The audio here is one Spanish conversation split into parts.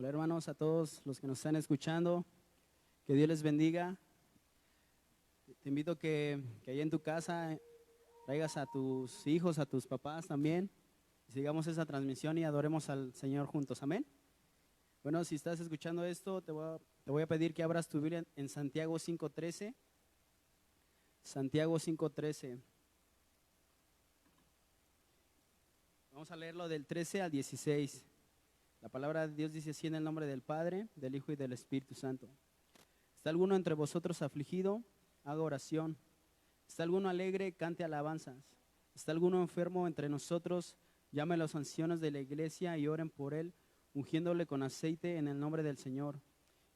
Hola hermanos, a todos los que nos están escuchando, que Dios les bendiga. Te invito que ahí en tu casa traigas a tus hijos, a tus papás también, y sigamos esa transmisión y adoremos al Señor juntos, amén. Bueno, si estás escuchando esto, te voy a pedir que abras tu Biblia en Santiago 5:13. Santiago 5:13. Vamos a leerlo del 13 al 16. La palabra de Dios dice así: en el nombre del Padre, del Hijo y del Espíritu Santo. ¿Está alguno entre vosotros afligido? Haga oración. ¿Está alguno alegre? Cante alabanzas. ¿Está alguno enfermo entre nosotros? Llame a los ancianos de la iglesia y oren por él, ungiéndole con aceite en el nombre del Señor.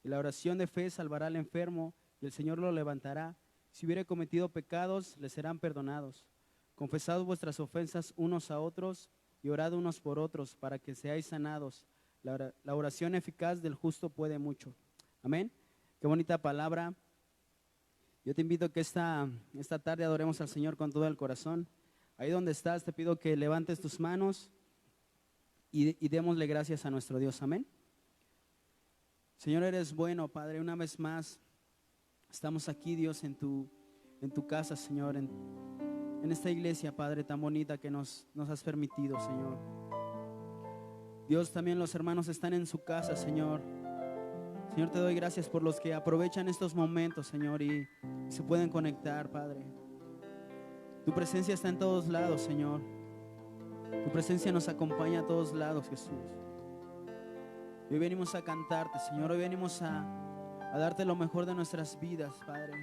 Y la oración de fe salvará al enfermo, y el Señor lo levantará. Si hubiere cometido pecados, le serán perdonados. Confesad vuestras ofensas unos a otros y orad unos por otros, para que seáis sanados. La oración eficaz del justo puede mucho. Amén. Qué bonita palabra. Yo te invito a que esta tarde adoremos al Señor con todo el corazón. Ahí donde estás, te pido que levantes tus manos y démosle gracias a nuestro Dios. Amén. Señor, eres bueno, Padre. Una vez más estamos aquí, Dios, en tu casa, Señor, en esta iglesia, Padre, tan bonita que nos has permitido, Señor. Dios, también los hermanos están en su casa, Señor. Señor, te doy gracias por los que aprovechan estos momentos, Señor, y se pueden conectar, Padre. Tu presencia está en todos lados, Señor. Tu presencia nos acompaña a todos lados, Jesús. Hoy venimos a cantarte, Señor. Hoy venimos a darte lo mejor de nuestras vidas, Padre.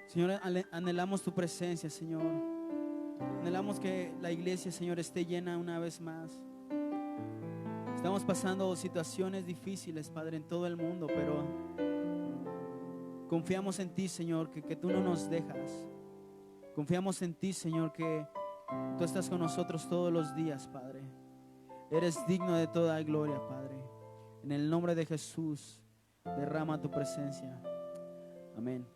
Señor, anhelamos tu presencia, Señor. Anhelamos que la iglesia, Señor, esté llena una vez más. Estamos pasando situaciones difíciles, Padre, en todo el mundo, pero confiamos en ti, Señor, que tú no nos dejas. Confiamos en ti, Señor, que tú estás con nosotros todos los días, Padre. Eres digno de toda gloria, Padre. En el nombre de Jesús, derrama tu presencia. Amén.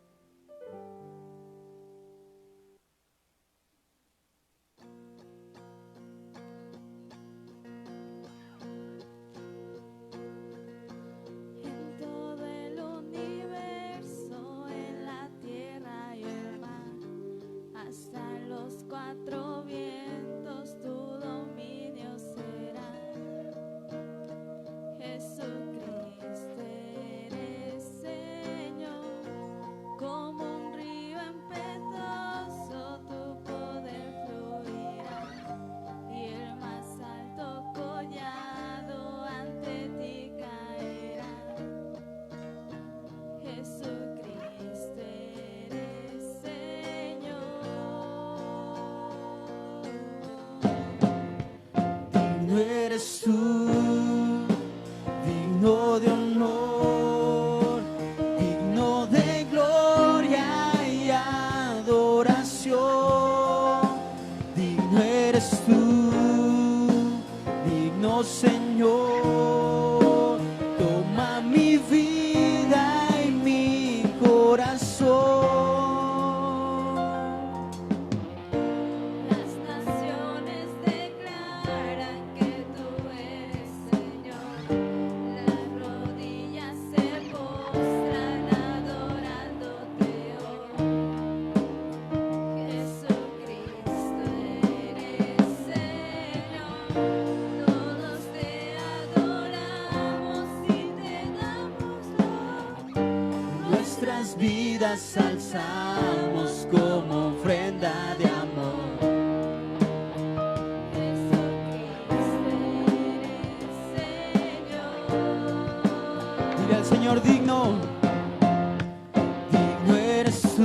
Eres tú, digno de honor, digno de gloria y adoración. Digno eres tú, digno Señor, toma mi vida y mi corazón. Nuestras vidas alzamos como ofrenda de amor. Dile al Señor: digno, digno eres tú,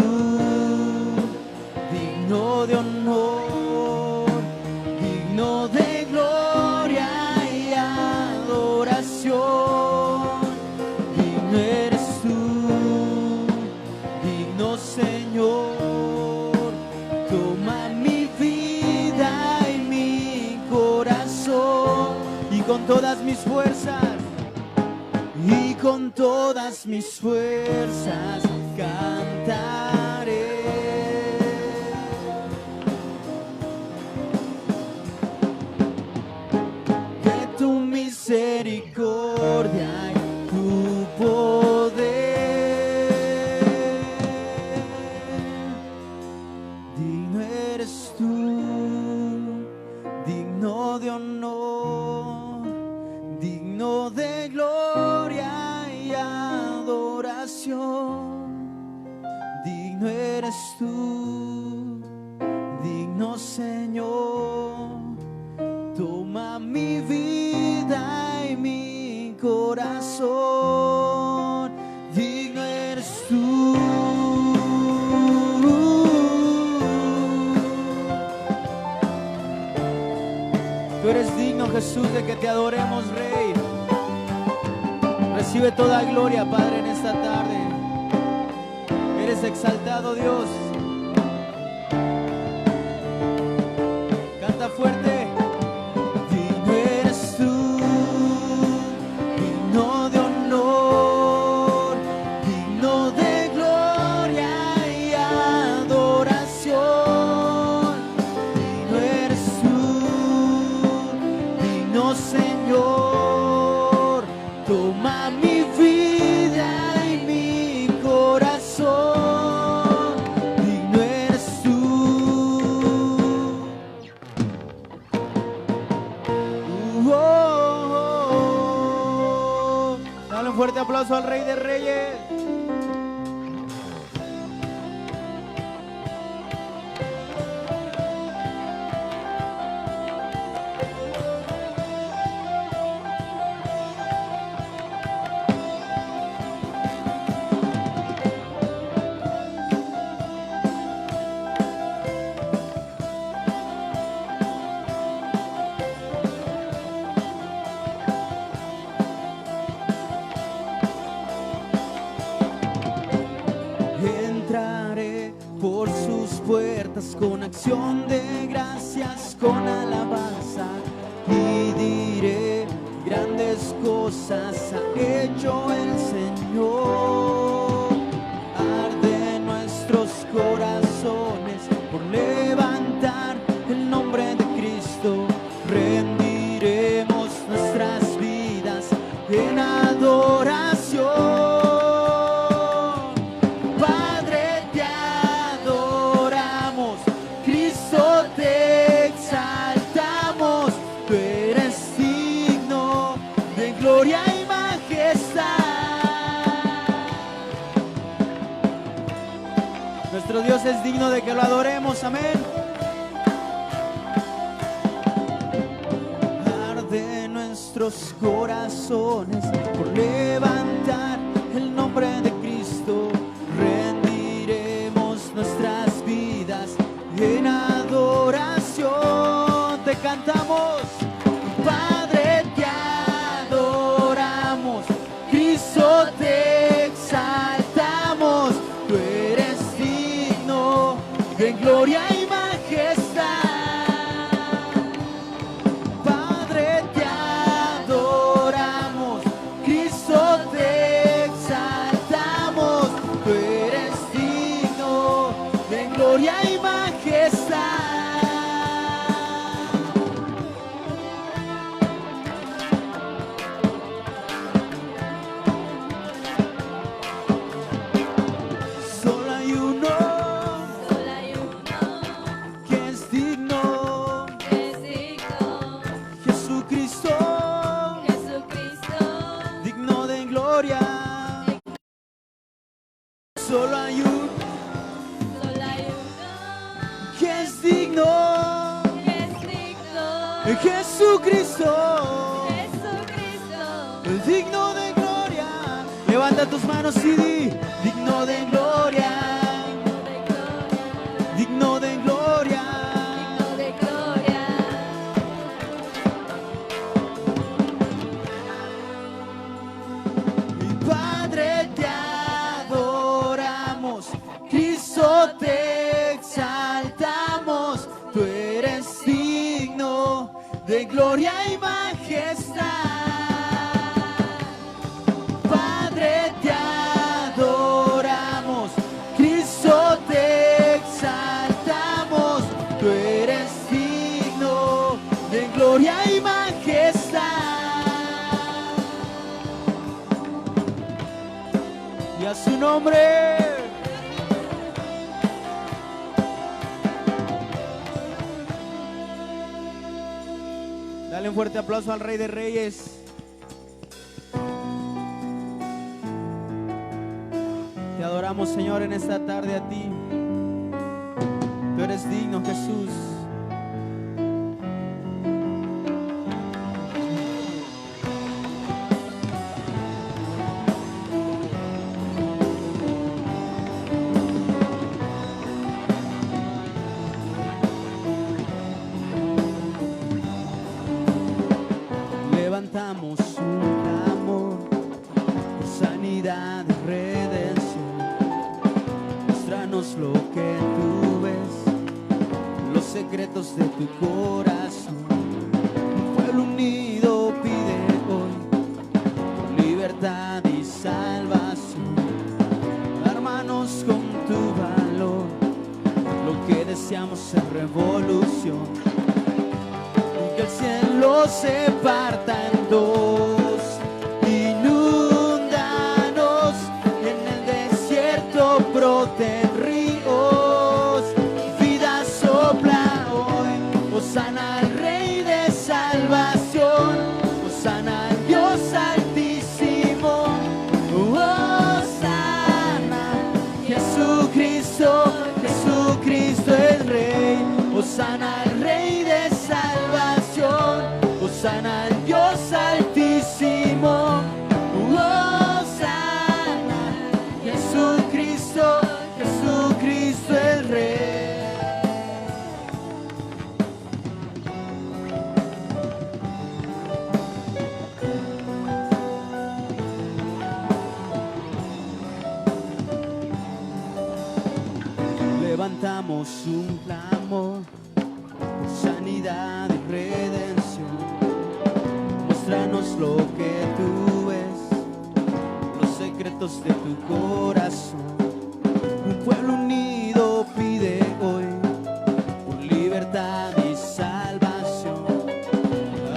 digno de honor, digno de gloria y adoración. Digno eres Señor, toma mi vida y mi corazón, y con todas mis fuerzas, cantaré. Que tu misericordia misericordia y tu poder. Digno eres tú, digno de honor, digno de gloria y adoración. Digno eres tú, digno Señor. Toma mi vida y mi corazón. Digno eres tú. Tú eres digno, Jesús, de que te adoremos, Rey. Recibe toda gloria, Padre, en esta tarde. Eres exaltado, Dios. Canta fuerte. Digno eres tú, digno de honor, digno de gloria y adoración. Digno eres tú, digno Señor. Toma mi vida y mi corazón. Digno eres tú. Dale un fuerte aplauso al Rey de Reyes. Entraré por sus puertas con acción de gracias, con alabanza, y diré: grandes cosas ha hecho el Señor. Arden nuestros corazones por levantar el nombre de Cristo. Rendiremos nuestras vidas en adoración. Gloria y majestad. Nuestro Dios es digno de que lo adoremos, amén. Arde nuestros corazones por levantar el nombre de Cristo. Rendiremos nuestras vidas en adoración. Te cantamos, Padre, te adoramos, Cristo, te exaltamos. Tú eres digno de gloria y majestad. Padre, te adoramos, Cristo, te exaltamos. Tú eres digno de gloria y majestad. Solo hay uno que es digno, Jesucristo, digno de gloria. Levanta tus manos y di: digno de gloria, digno de gloria. Mi Padre, te adoramos, Cristo, te exaltamos. Tú eres digno de gloria y majestad. Padre, te adoramos, Cristo, te exaltamos. Tú eres digno de gloria y majestad. a su nombre. Dale un fuerte aplauso al Rey de Reyes. Te adoramos, Señor, en esta tarde a ti. Tú eres digno, Jesús. Levantamos un clamor por sanidad y redención. Muéstranos lo que tú ves, los secretos de tu corazón. Un pueblo unido pide hoy libertad y salvación. Hermanos, con tu valor, lo que deseamos es revolución. Que el cielo se parta en dos, inúndanos, en el desierto broten ríos, vida sopla hoy, hosana al Rey de salvación, hosana al Dios altísimo, hosana, Jesucristo, Jesucristo es Rey, hosana al Rey de salvación, hosana al Dios altísimo, hosana, Jesucristo, Jesucristo el Rey. Levantamos un clamor por sanidad y redención. Muéstranos lo que tú ves, los secretos de tu corazón. Un pueblo unido pide hoy por libertad y salvación.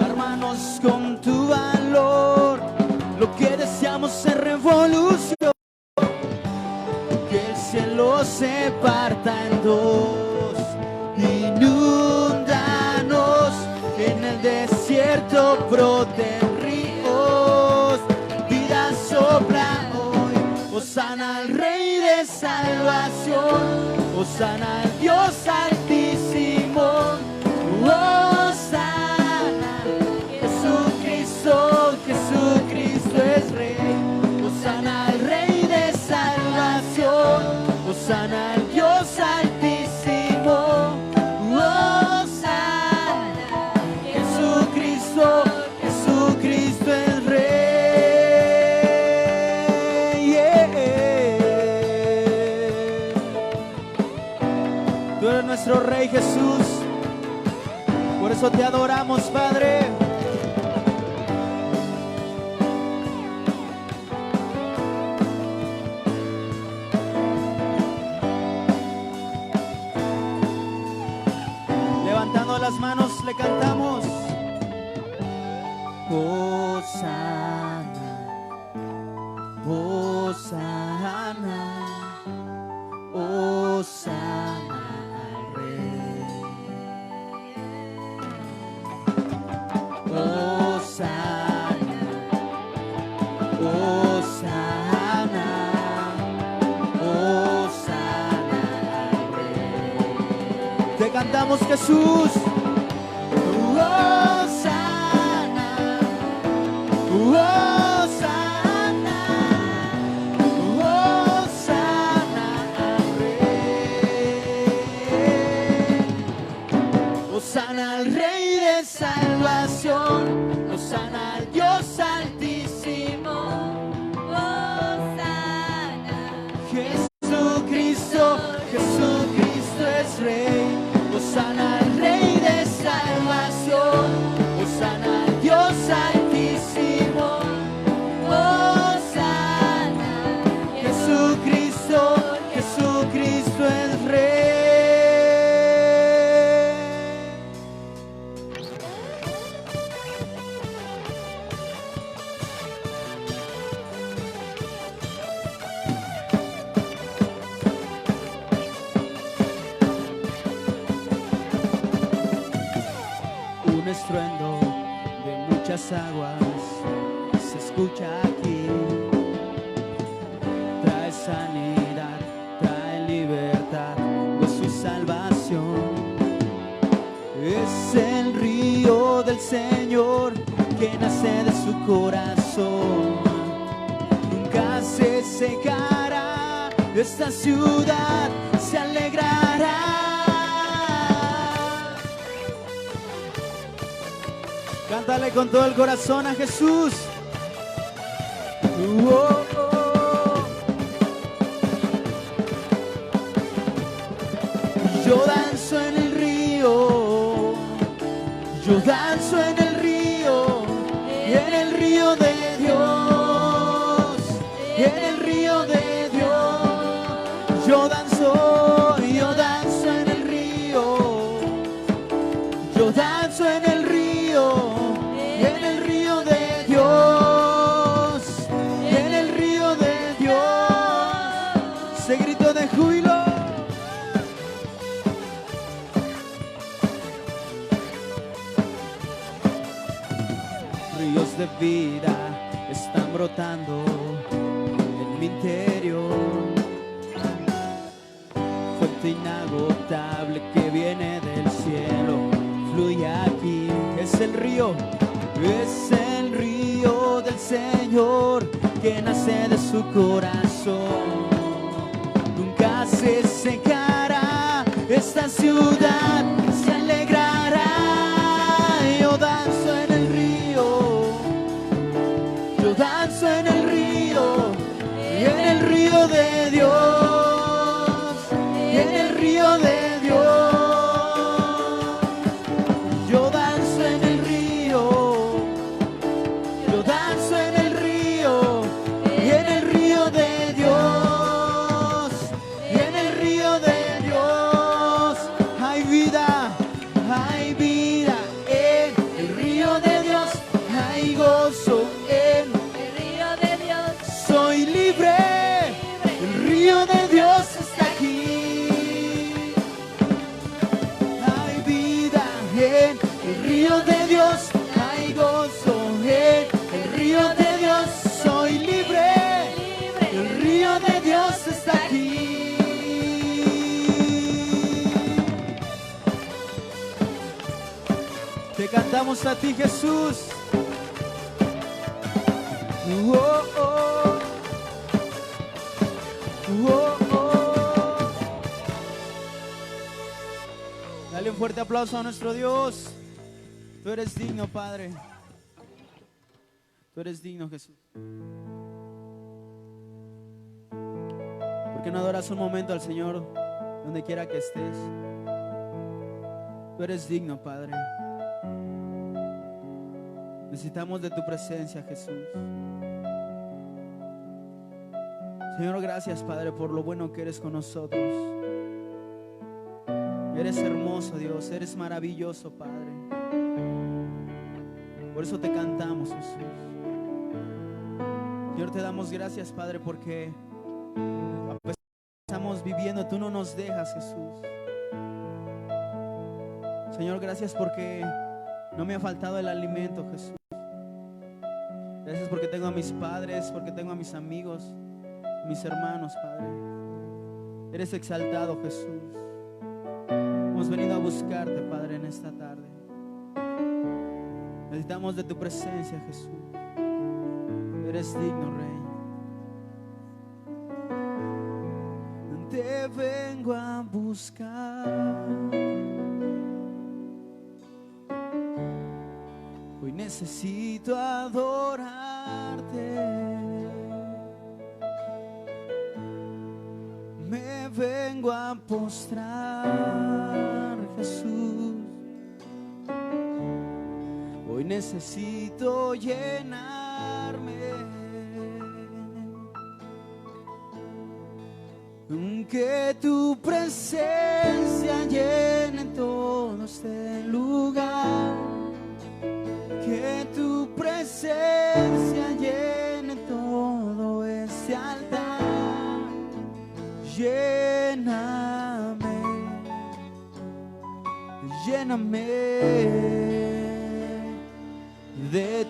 Hermanos, con tu valor, lo que deseamos es revolución. Que el cielo se parta en dos, inúndanos, en el desierto broten ríos, vida sopla hoy, hosana al Rey de salvación, hosana al Dios altísimo, hosana, Jesucristo, Jesucristo es Rey, hosana al Rey de salvación, hosana al Dios altísimo, hosana, Jesucristo, Jesucristo el Rey. Tú eres nuestro Rey, Jesús, por eso te adoramos, Padre. Levantando las manos le cantamos. Hosana, hosana, hosana al Rey. Hosana, hosana, hosana al Rey. Te cantamos, Jesús. Hosana, hosana, hosana al Rey. Hosana al Rey de salvación, hosana al Dios altísimo, hosana, Jesucristo, Jesucristo es Rey, hosana al Rey de las aguas se escucha aquí. Trae sanidad, trae libertad, gozo y salvación. Es el río del Señor que nace de su corazón. Nunca se secará, esta ciudad se alegrará. Cántale con todo el corazón a Jesús. Oh, oh. Yo danzo en el río, yo danzo en el río, y en el río de Dios, y en el río de Dios. Yo danzo en el río, yo danzo en el río, y en el río de Dios, y en el río de Dios. Ese grito de júbilo. Ríos de vida están brotando en mi interior. Fuente inagotable que viene del cielo, fluye aquí. Es el río del Señor que nace de su corazón. Nunca se secará, esta ciudad se alegrará. Yo danzo en el río, yo danzo en el río, y en el río de Dios, y en el río de Dios. Yo danzo en el río, yo danzo en el río, y en el río de Dios, y en el río de Dios. Hay vida, hay vida en el río de Dios, hay gozo en El río de Dios, soy libre, el río de Dios está aquí. Hay vida en el río de Dios, hay gozo en el río de Dios. Soy libre, el río de Dios está aquí. Te cantamos a ti, Jesús. Oh, oh. Oh, oh. Dale un fuerte aplauso a nuestro Dios. Tú eres digno, Padre. Tú eres digno, Jesús. ¿Por qué no adoras un momento al Señor donde quiera que estés? Tú eres digno, Padre. Necesitamos de tu presencia, Jesús. Señor, gracias, Padre, por lo bueno que eres con nosotros. Eres hermoso, Dios, eres maravilloso, Padre. Por eso te cantamos, Jesús. Señor, te damos gracias, Padre, porque a pesar de que estamos viviendo, tú no nos dejas, Jesús. Señor, gracias porque no me ha faltado el alimento, Jesús. Gracias porque tengo a mis padres, porque tengo a mis amigos, mis hermanos, Padre. Eres exaltado, Jesús. Hemos venido a buscarte, Padre, en esta tarde. Necesitamos de tu presencia, Jesús. Eres digno, Rey. Te vengo a buscar. Hoy necesito adorarte. Me vengo a postrar, Jesús. Hoy necesito llenarme. Que tu presencia llene todo este lugar. Que tu presencia llene todo este altar. Lléname, lléname de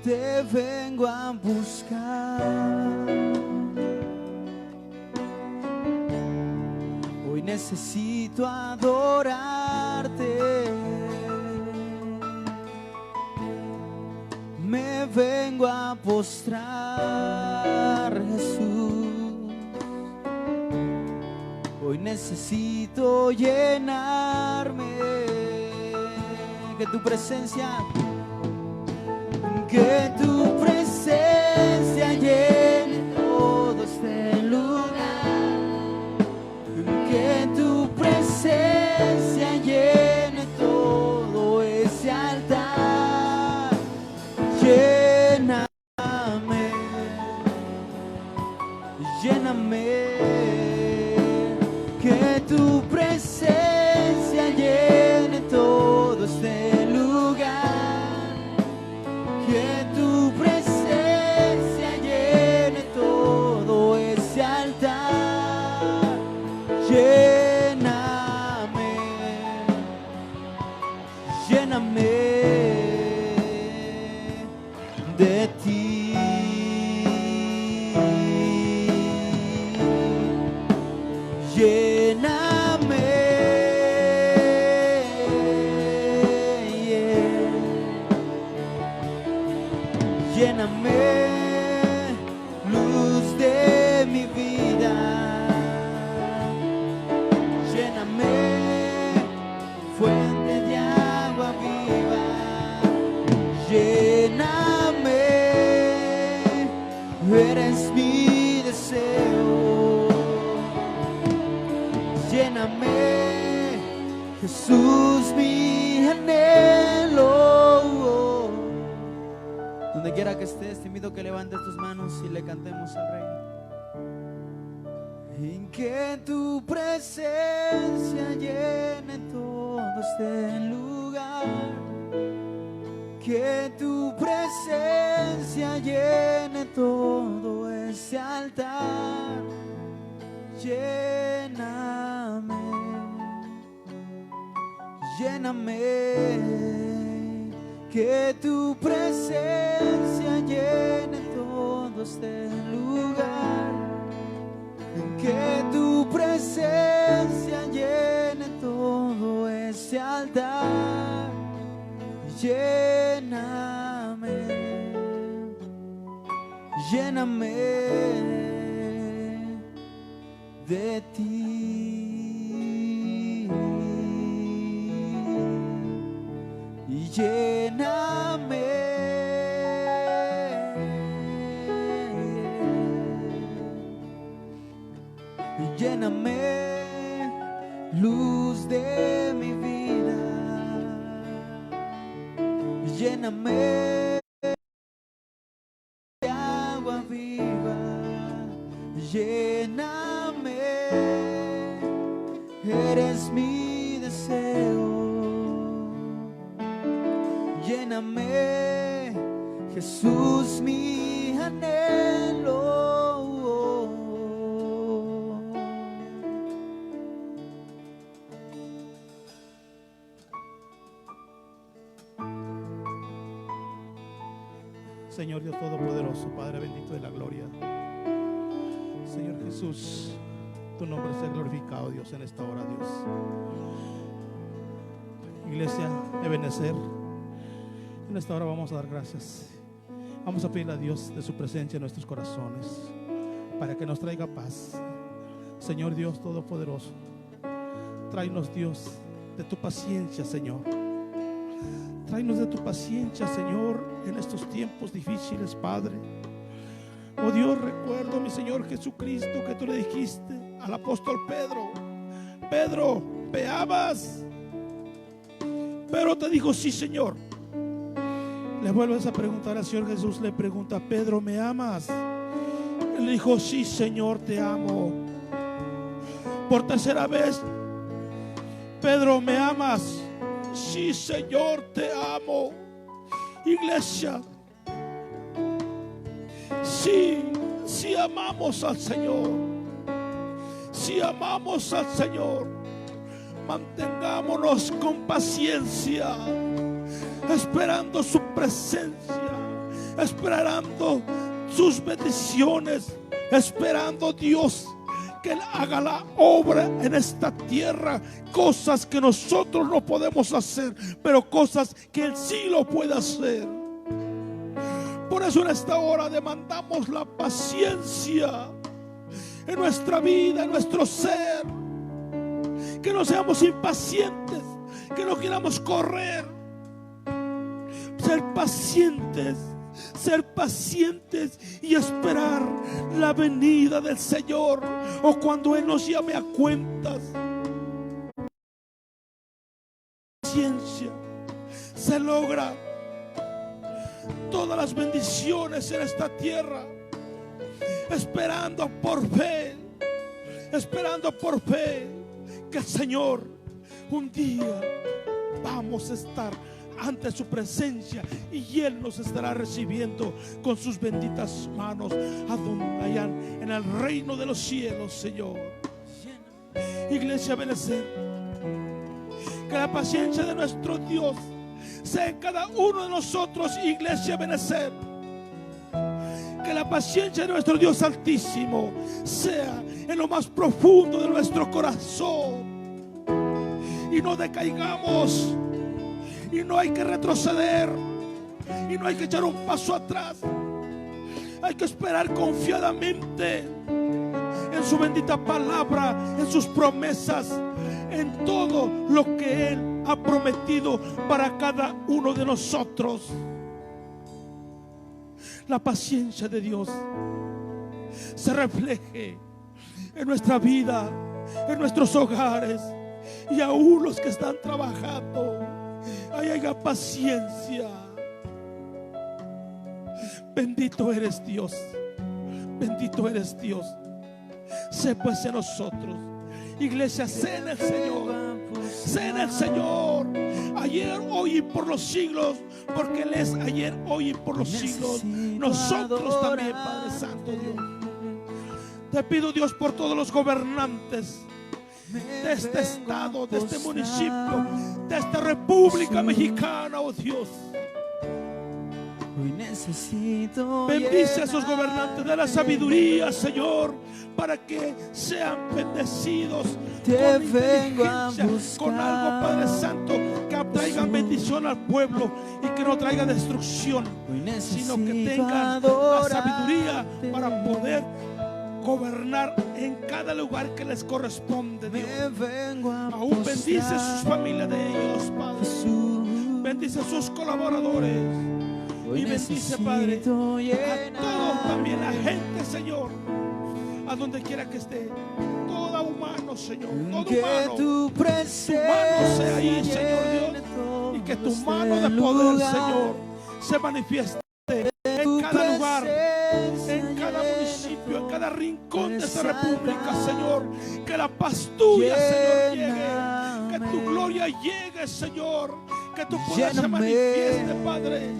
te vengo a buscar. Hoy necesito adorarte. Me vengo a postrar, Jesús. Hoy necesito llenarme. Que tu presencia llene todo este lugar. Que tu presencia llene todo ese altar. Lléname, lléname. Que tu presencia llene todo este lugar. Que tu presencia llene todo ese altar. Lléname, lléname de ti. Lléname, yeah. Lléname, luz de mi vida. Lléname, fuente de agua viva. Lléname, eres mi deseo. Lléname, Jesús, mi anhelo. Donde quiera que estés, te invito a que levantes tus manos y le cantemos al Rey. En que tu presencia llene todo este lugar. Que tu presencia llene todo ese altar. Lléname, lléname. Que tu presencia llene todo este lugar. Que tu presencia llene todo ese altar. Lléname, lléname de ti. Y lléname, lléname, luz de mi vida. Lléname de agua viva. Lléname, eres mi deseo. Lléname, Jesús, mi anhelo. Señor Dios Todopoderoso, Padre bendito de la gloria, Señor Jesús, tu nombre sea glorificado, Dios, en esta hora, Dios. Iglesia Ebenecer, en esta hora vamos a dar gracias. Vamos a pedirle a Dios de su presencia en nuestros corazones para que nos traiga paz. Señor Dios Todopoderoso, tráenos, Dios, de tu paciencia, Señor. Tráenos de tu paciencia, Señor, en estos tiempos difíciles, Padre. Oh Dios, recuerdo, mi Señor Jesucristo, que tú le dijiste al apóstol Pedro: Pedro, ¿me amas? Pedro te dijo: sí, Señor. Le vuelves a preguntar al Señor Jesús, le pregunta: Pedro, ¿me amas? Él le dijo: sí, Señor, te amo. Por tercera vez: Pedro, ¿me amas? Sí, Señor, te amo. Iglesia, si amamos al Señor, si amamos al Señor, mantengámonos con paciencia, esperando su presencia, esperando sus bendiciones, esperando, Dios, que Él haga la obra en esta tierra. Cosas que nosotros no podemos hacer, pero cosas que Él sí lo puede hacer. Por eso en esta hora demandamos la paciencia en nuestra vida, en nuestro ser. Que no seamos impacientes, que no queramos correr. Ser pacientes y esperar la venida del Señor, o cuando Él nos llame a cuentas. Paciencia se logra todas las bendiciones en esta tierra, esperando por fe que el Señor un día vamos a estar ante su presencia y Él nos estará recibiendo con sus benditas manos allá en el reino de los cielos, Señor. Iglesia Benecer, que la paciencia de nuestro Dios sea en cada uno de nosotros. Iglesia Benecer, que la paciencia de nuestro Dios Altísimo sea en lo más profundo de nuestro corazón, y no decaigamos, y no hay que retroceder, y no hay que echar un paso atrás. Hay que esperar confiadamente en su bendita palabra, en sus promesas, en todo lo que Él ha prometido para cada uno de nosotros. La paciencia de Dios se refleje en nuestra vida, en nuestros hogares, y aún los que están trabajando, ahí haya paciencia. Bendito eres Dios, bendito eres Dios. Sé pues en nosotros, iglesia, sé en el Señor, sé en el Señor, ayer, hoy y por los siglos, porque Él es ayer, hoy y por los siglos. Nosotros también, Padre Santo Dios. Te pido, Dios, por todos los gobernantes de este estado, de este municipio, de esta República Mexicana, oh Dios. Bendice a esos gobernantes de la sabiduría, Señor, para que sean bendecidos con inteligencia, con algo, Padre Santo, que traigan bendición al pueblo y que no traiga destrucción, sino que tengan la sabiduría para poder gobernar en cada lugar que les corresponde, Dios. Aún bendice a sus familias de ellos, Padre. Bendice a sus colaboradores. Y bendice, Padre, a todos, también a gente, Señor, a donde quiera que esté, todo humano, Señor, todo humano, tu mano sea ahí, Señor Dios, y que tu mano de poder, Señor, se manifieste en cada lugar, en cada municipio, en cada rincón de esta república, Señor. Que la paz tuya, Señor, llegue, que tu gloria llegue, Señor, que tu poder se manifieste, Padre,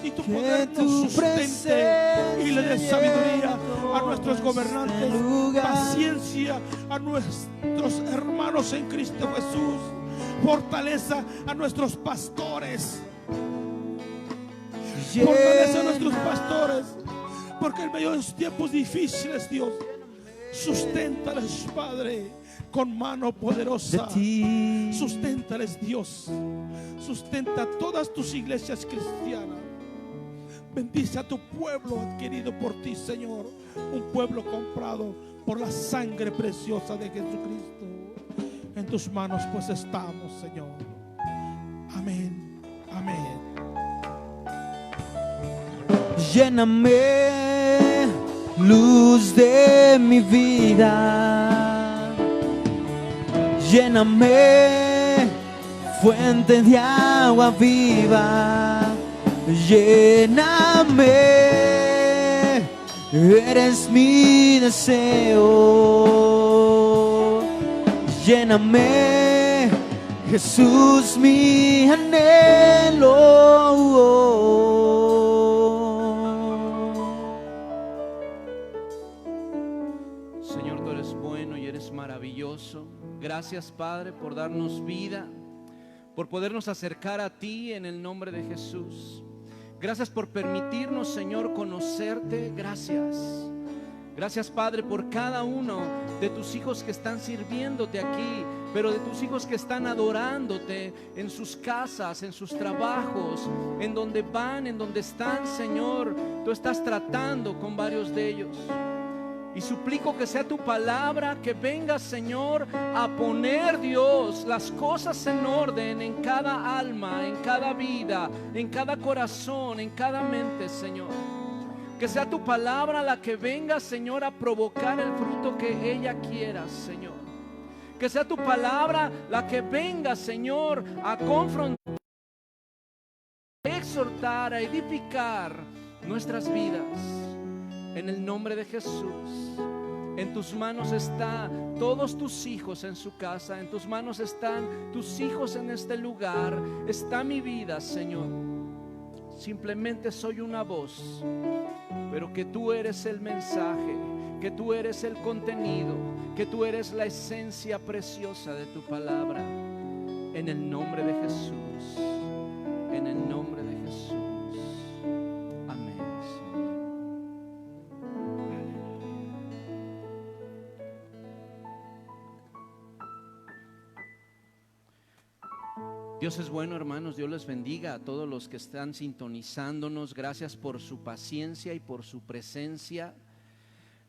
y tu poder nos sustente y le dé sabiduría a nuestros gobernantes, paciencia a nuestros hermanos en Cristo Jesús, fortaleza a nuestros pastores, fortaleza a nuestros pastores, porque en medio de los tiempos difíciles, Dios, susténtales, Padre, con mano poderosa. Susténtales, Dios, sustenta todas tus iglesias cristianas. Bendice a tu pueblo adquirido por ti, Señor, un pueblo comprado por la sangre preciosa de Jesucristo. En tus manos pues estamos, Señor. Amén, amén. Lléname, luz de mi vida. Lléname, fuente de agua viva. Lléname, eres mi deseo. Lléname, Jesús, mi anhelo. Señor, tú eres bueno y eres maravilloso. Gracias, Padre, por darnos vida, por podernos acercar a ti en el nombre de Jesús. Gracias por permitirnos, Señor, conocerte. Gracias. Gracias, Padre, por cada uno de tus hijos que están sirviéndote aquí, pero de tus hijos que están adorándote en sus casas, en sus trabajos, en donde van, en donde están, Señor. Tú estás tratando con varios de ellos. Y suplico que sea tu palabra, que venga, Señor, a poner, Dios, las cosas en orden en cada alma, en cada vida, en cada corazón, en cada mente, Señor. Que sea tu palabra la que venga, Señor, a provocar el fruto que ella quiera, Señor. Que sea tu palabra la que venga, Señor, a confrontar, a exhortar, a edificar nuestras vidas. En el nombre de Jesús. En tus manos están todos tus hijos en su casa. En tus manos están tus hijos en este lugar. Está mi vida, Señor. Simplemente soy una voz, pero que tú eres el mensaje, que tú eres el contenido, que tú eres la esencia preciosa de tu palabra. En el nombre de Jesús. En el nombre de Jesús. Amén, Señor. Dios es bueno, hermanos. Dios les bendiga a todos los que están sintonizándonos. Gracias por su paciencia y por su presencia.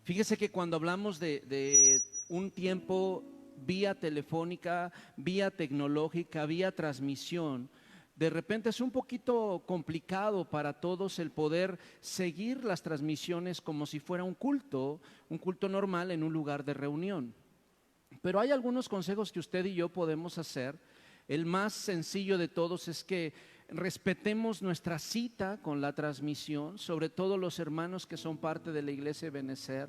Fíjese que cuando hablamos de un tiempo vía telefónica, vía tecnológica, vía transmisión, de repente es un poquito complicado para todos el poder seguir las transmisiones como si fuera un culto normal en un lugar de reunión. Pero hay algunos consejos que usted y yo podemos hacer. El más sencillo de todos es que respetemos nuestra cita con la transmisión, sobre todo los hermanos que son parte de la iglesia de Benecer,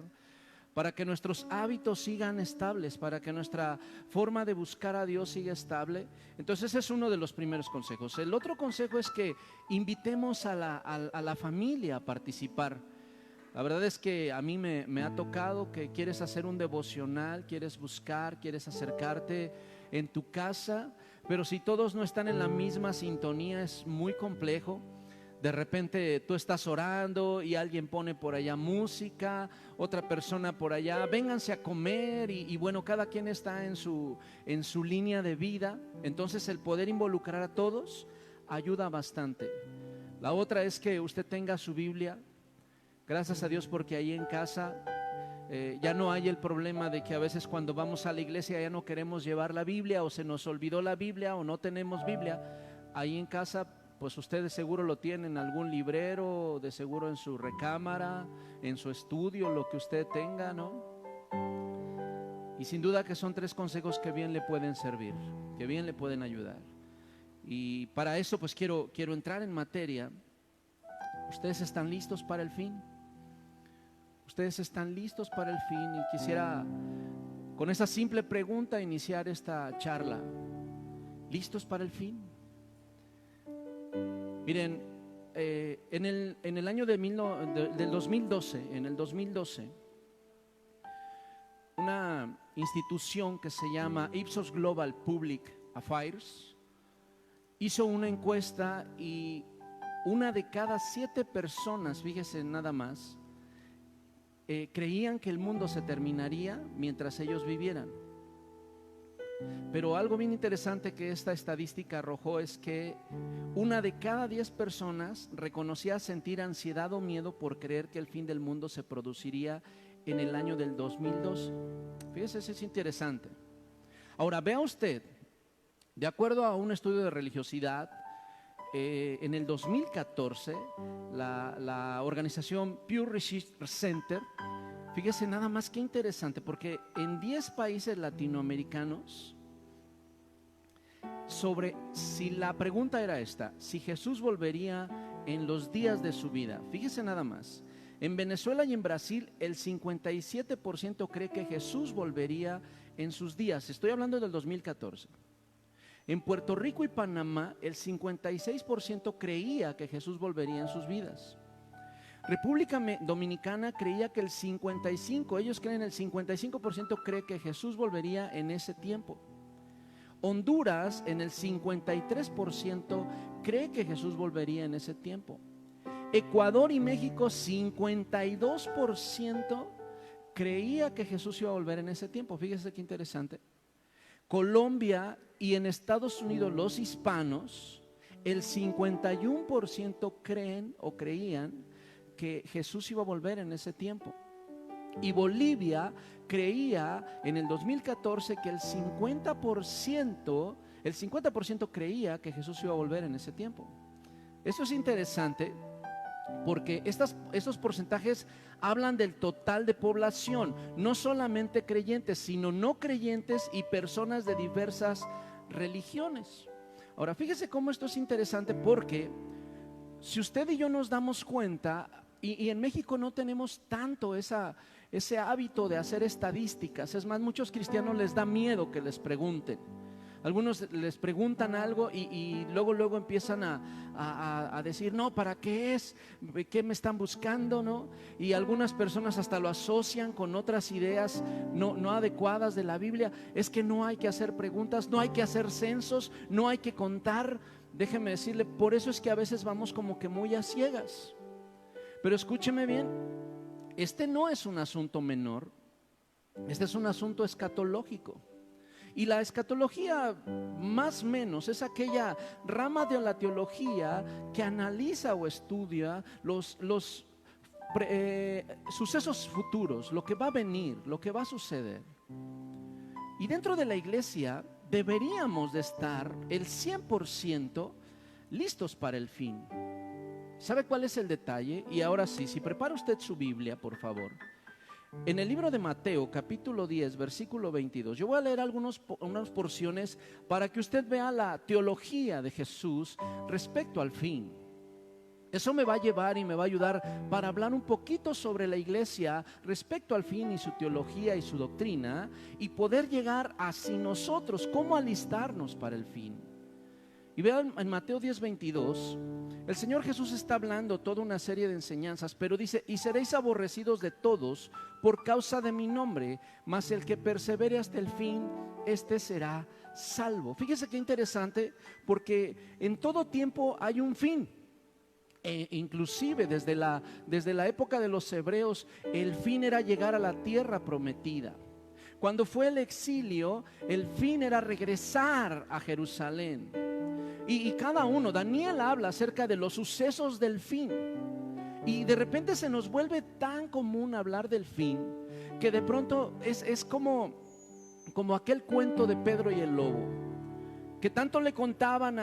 para que nuestros hábitos sigan estables, para que nuestra forma de buscar a Dios siga estable. Entonces ese es uno de los primeros consejos. El otro consejo es que invitemos a la familia a participar. La verdad es que a mí me ha tocado que quieres hacer un devocional, quieres buscar, quieres acercarte en tu casa, pero si todos no están en la misma sintonía es muy complejo. De repente tú estás orando y alguien pone por allá música, otra persona por allá, vénganse a comer y bueno, cada quien está en su línea de vida. Entonces el poder involucrar a todos ayuda bastante. La otra es que usted tenga su Biblia. Gracias a Dios porque ahí en casa ya no hay el problema de que a veces cuando vamos a la iglesia ya no queremos llevar la Biblia o se nos olvidó la Biblia o no tenemos Biblia. Ahí en casa pues ustedes seguro lo tienen, algún librero, de seguro en su recámara, en su estudio, lo que usted tenga, ¿no? Y sin duda que son 3 consejos que bien le pueden servir, que bien le pueden ayudar. Y para eso pues quiero entrar en materia. ¿Ustedes están listos para el fin? ¿Ustedes están listos para el fin? Y quisiera con esa simple pregunta iniciar esta charla. ¿Listos para el fin? Miren, en el año del 2012, en el 2012, una institución que se llama Ipsos Global Public Affairs hizo una encuesta y una de cada 7 personas, fíjese nada más, creían que el mundo se terminaría mientras ellos vivieran. Pero algo bien interesante que esta estadística arrojó es que una de cada 10 personas reconocía sentir ansiedad o miedo por creer que el fin del mundo se produciría en el año del 2002. Fíjese, eso es interesante. Ahora, vea usted, de acuerdo a un estudio de religiosidad, en el 2014, la organización Pew Research Center, fíjese nada más que interesante, porque en 10 países latinoamericanos, si la pregunta era esta, si Jesús volvería en los días de su vida, fíjese nada más, en Venezuela y en Brasil el 57% cree que Jesús volvería en sus días, estoy hablando del 2014. En Puerto Rico y Panamá, el 56% creía que Jesús volvería en sus vidas. República Dominicana creía que el 55%, ellos creen el 55% cree que Jesús volvería en ese tiempo. Honduras, en el 53% cree que Jesús volvería en ese tiempo. Ecuador y México, 52% creía que Jesús iba a volver en ese tiempo. Fíjese qué interesante. Colombia y en Estados Unidos, los hispanos, el 51% creen o creían que Jesús iba a volver en ese tiempo. Y Bolivia creía en el 2014 que el 50% creía que Jesús iba a volver en ese tiempo. Eso es interesante porque estos porcentajes hablan del total de población, no solamente creyentes, sino no creyentes y personas de diversas religiones. Ahora, fíjese cómo esto es interesante, porque si usted y yo nos damos cuenta, y en México no tenemos tanto ese hábito de hacer estadísticas. Es más, muchos cristianos les da miedo que les pregunten. Algunos les preguntan algo y luego empiezan a decir, no, ¿para qué es? ¿Qué me están buscando? ¿No? Y algunas personas hasta lo asocian con otras ideas no adecuadas de la Biblia. Es que no hay que hacer preguntas, no hay que hacer censos, no hay que contar. Déjeme decirle, por eso es que a veces vamos como que muy a ciegas. Pero escúcheme bien, este no es un asunto menor, este es un asunto escatológico. Y la escatología, más o menos, es aquella rama de la teología que analiza o estudia los sucesos futuros, lo que va a venir, lo que va a suceder. Y dentro de la iglesia deberíamos de estar el 100% listos para el fin. ¿Sabe cuál es el detalle? Y ahora sí, si prepara usted su Biblia, por favor. En el libro de Mateo, capítulo 10, versículo 22, yo voy a leer unas porciones para que usted vea la teología de Jesús respecto al fin. Eso me va a llevar y me va a ayudar para hablar un poquito sobre la iglesia respecto al fin y su teología y su doctrina, y poder llegar así nosotros, cómo alistarnos para el fin. Y vean en Mateo 10:22, el Señor Jesús está hablando toda una serie de enseñanzas, pero dice, y seréis aborrecidos de todos por causa de mi nombre, mas el que persevere hasta el fin, este será salvo. Fíjese qué interesante, porque en todo tiempo hay un fin. Inclusive desde la época de los hebreos, el fin era llegar a la tierra prometida. Cuando fue el exilio, el fin era regresar a Jerusalén. Y cada uno, Daniel habla acerca de los sucesos del fin. Y de repente se nos vuelve tan común hablar del fin, que de pronto es como aquel cuento de Pedro y el lobo, que tanto le contaban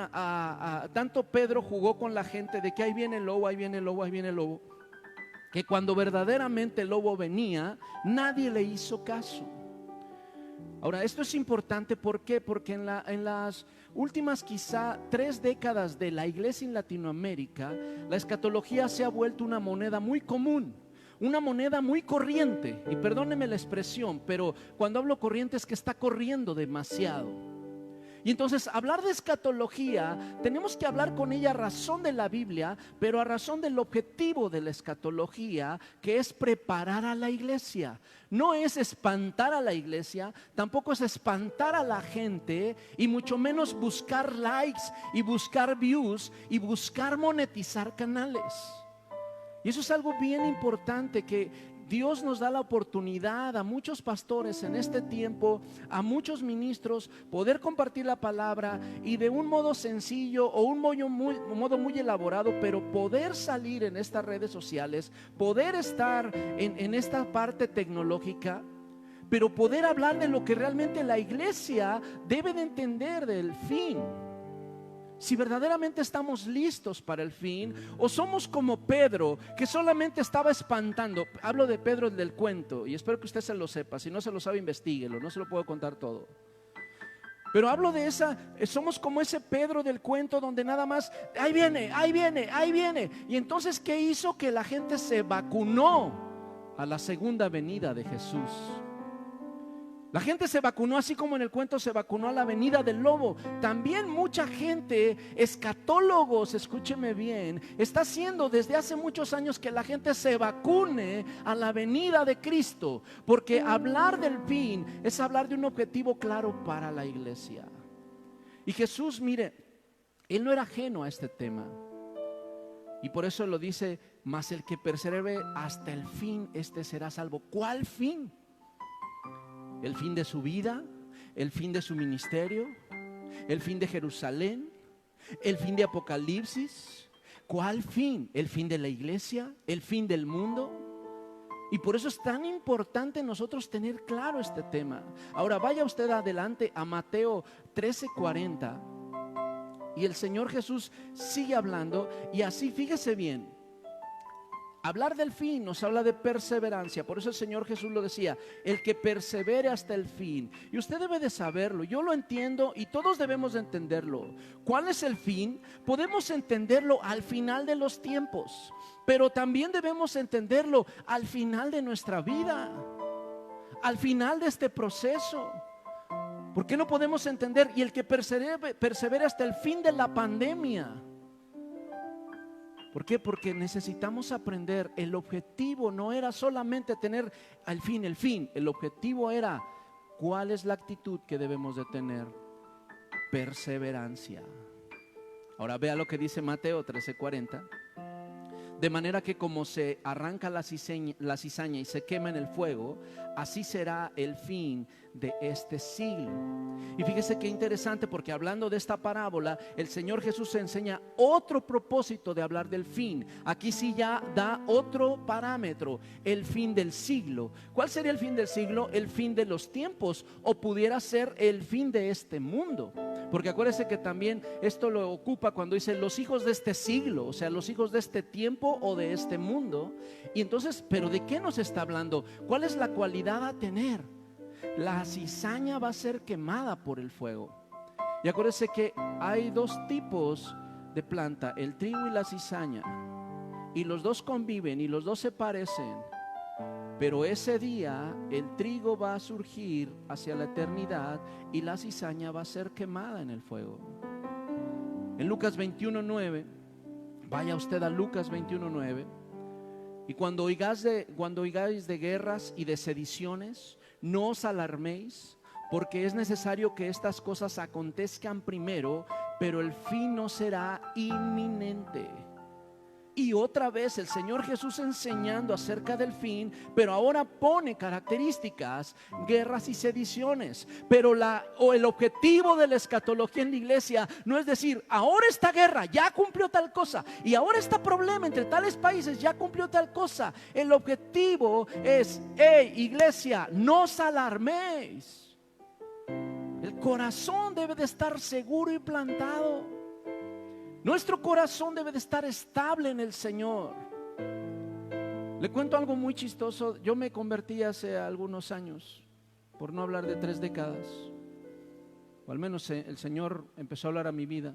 tanto Pedro jugó con la gente de que ahí viene el lobo, ahí viene el lobo, ahí viene el lobo, que cuando verdaderamente el lobo venía, nadie le hizo caso. Ahora, esto es importante, ¿por qué? Porque en las últimas quizá 3 décadas de la iglesia en Latinoamérica, la escatología se ha vuelto una moneda muy común, una moneda muy corriente. Y perdóneme la expresión, pero cuando hablo corriente es que está corriendo demasiado. Y entonces hablar de escatología, tenemos que hablar con ella a razón de la Biblia, pero a razón del objetivo de la escatología, que es preparar a la iglesia. No es espantar a la iglesia, tampoco es espantar a la gente, y mucho menos buscar likes y buscar views y buscar monetizar canales. Y eso es algo bien importante, que Dios nos da la oportunidad a muchos pastores en este tiempo, a muchos ministros, poder compartir la palabra y de un modo sencillo o un modo muy elaborado, pero poder salir en estas redes sociales, poder estar en esta parte tecnológica, pero poder hablar de lo que realmente la iglesia debe de entender del fin. Si verdaderamente estamos listos para el fin, o somos como Pedro, que solamente estaba espantando. Hablo de Pedro, el del cuento, y espero que usted se lo sepa. Si no se lo sabe, investíguelo, no se lo puedo contar todo. Pero hablo de somos como ese Pedro del cuento, donde nada más, ahí viene, ahí viene, ahí viene. Y entonces, ¿qué hizo? Que la gente se vacunó a la segunda venida de Jesús. La gente se vacunó, así como en el cuento se vacunó a la venida del lobo. También mucha gente, escatólogos, escúcheme bien, está haciendo desde hace muchos años que la gente se vacune a la venida de Cristo, porque hablar del fin es hablar de un objetivo claro para la iglesia. Y Jesús, mire, Él no era ajeno a este tema. Y por eso lo dice, mas el que persevere hasta el fin, este será salvo. ¿Cuál fin? ¿El fin de su vida? ¿El fin de su ministerio? ¿El fin de Jerusalén? ¿El fin de Apocalipsis? ¿Cuál fin? ¿El fin de la iglesia? ¿El fin del mundo? Y por eso es tan importante nosotros tener claro este tema. Ahora vaya usted adelante a Mateo 13:40 y el Señor Jesús sigue hablando, y así fíjese bien, hablar del fin nos habla de perseverancia. Por eso el Señor Jesús lo decía, el que persevere hasta el fin. Y usted debe de saberlo, yo lo entiendo y todos debemos de entenderlo. ¿Cuál es el fin? Podemos entenderlo al final de los tiempos, pero también debemos entenderlo al final de nuestra vida, al final de este proceso. ¿Por qué no podemos entender? Y el que persevere hasta el fin de la pandemia. ¿Por qué? Porque necesitamos aprender. El objetivo no era solamente tener el fin. El objetivo era cuál es la actitud que debemos de tener. Perseverancia. Ahora vea lo que dice Mateo 13:40. De manera que como se arranca la cizaña y se quema en el fuego, así será el fin de este siglo. Y fíjese qué interesante, porque hablando de esta parábola, el Señor Jesús enseña otro propósito de hablar del fin. Aquí sí ya da otro parámetro, el fin del siglo. ¿Cuál sería el fin del siglo? El fin de los tiempos, o pudiera ser el fin de este mundo. Porque acuérdese que también esto lo ocupa cuando dice los hijos de este siglo, o sea, los hijos de este tiempo o de este mundo. Y entonces, ¿pero de qué nos está hablando? ¿Cuál es la cualidad a tener? La cizaña va a ser quemada por el fuego. Y acuérdese que hay dos tipos de planta, el trigo y la cizaña, y los dos conviven y los dos se parecen. Pero ese día el trigo va a surgir hacia la eternidad y la cizaña va a ser quemada en el fuego. En Lucas 21:9, vaya usted a Lucas 21:9. Y cuando oigáis de guerras y de sediciones, no os alarméis, porque es necesario que estas cosas acontezcan primero, pero el fin no será inminente. Y otra vez el Señor Jesús enseñando acerca del fin, pero ahora pone características, guerras y sediciones. Pero el objetivo de la escatología en la iglesia no es decir, ahora esta guerra ya cumplió tal cosa, y ahora este problema entre tales países ya cumplió tal cosa. El objetivo es, hey iglesia, no os alarméis. El corazón debe de estar seguro y plantado. Nuestro corazón debe de estar estable en el Señor. Le cuento algo muy chistoso. Yo me convertí hace algunos años, por no hablar de 3 décadas, o al menos el Señor empezó a hablar a mi vida.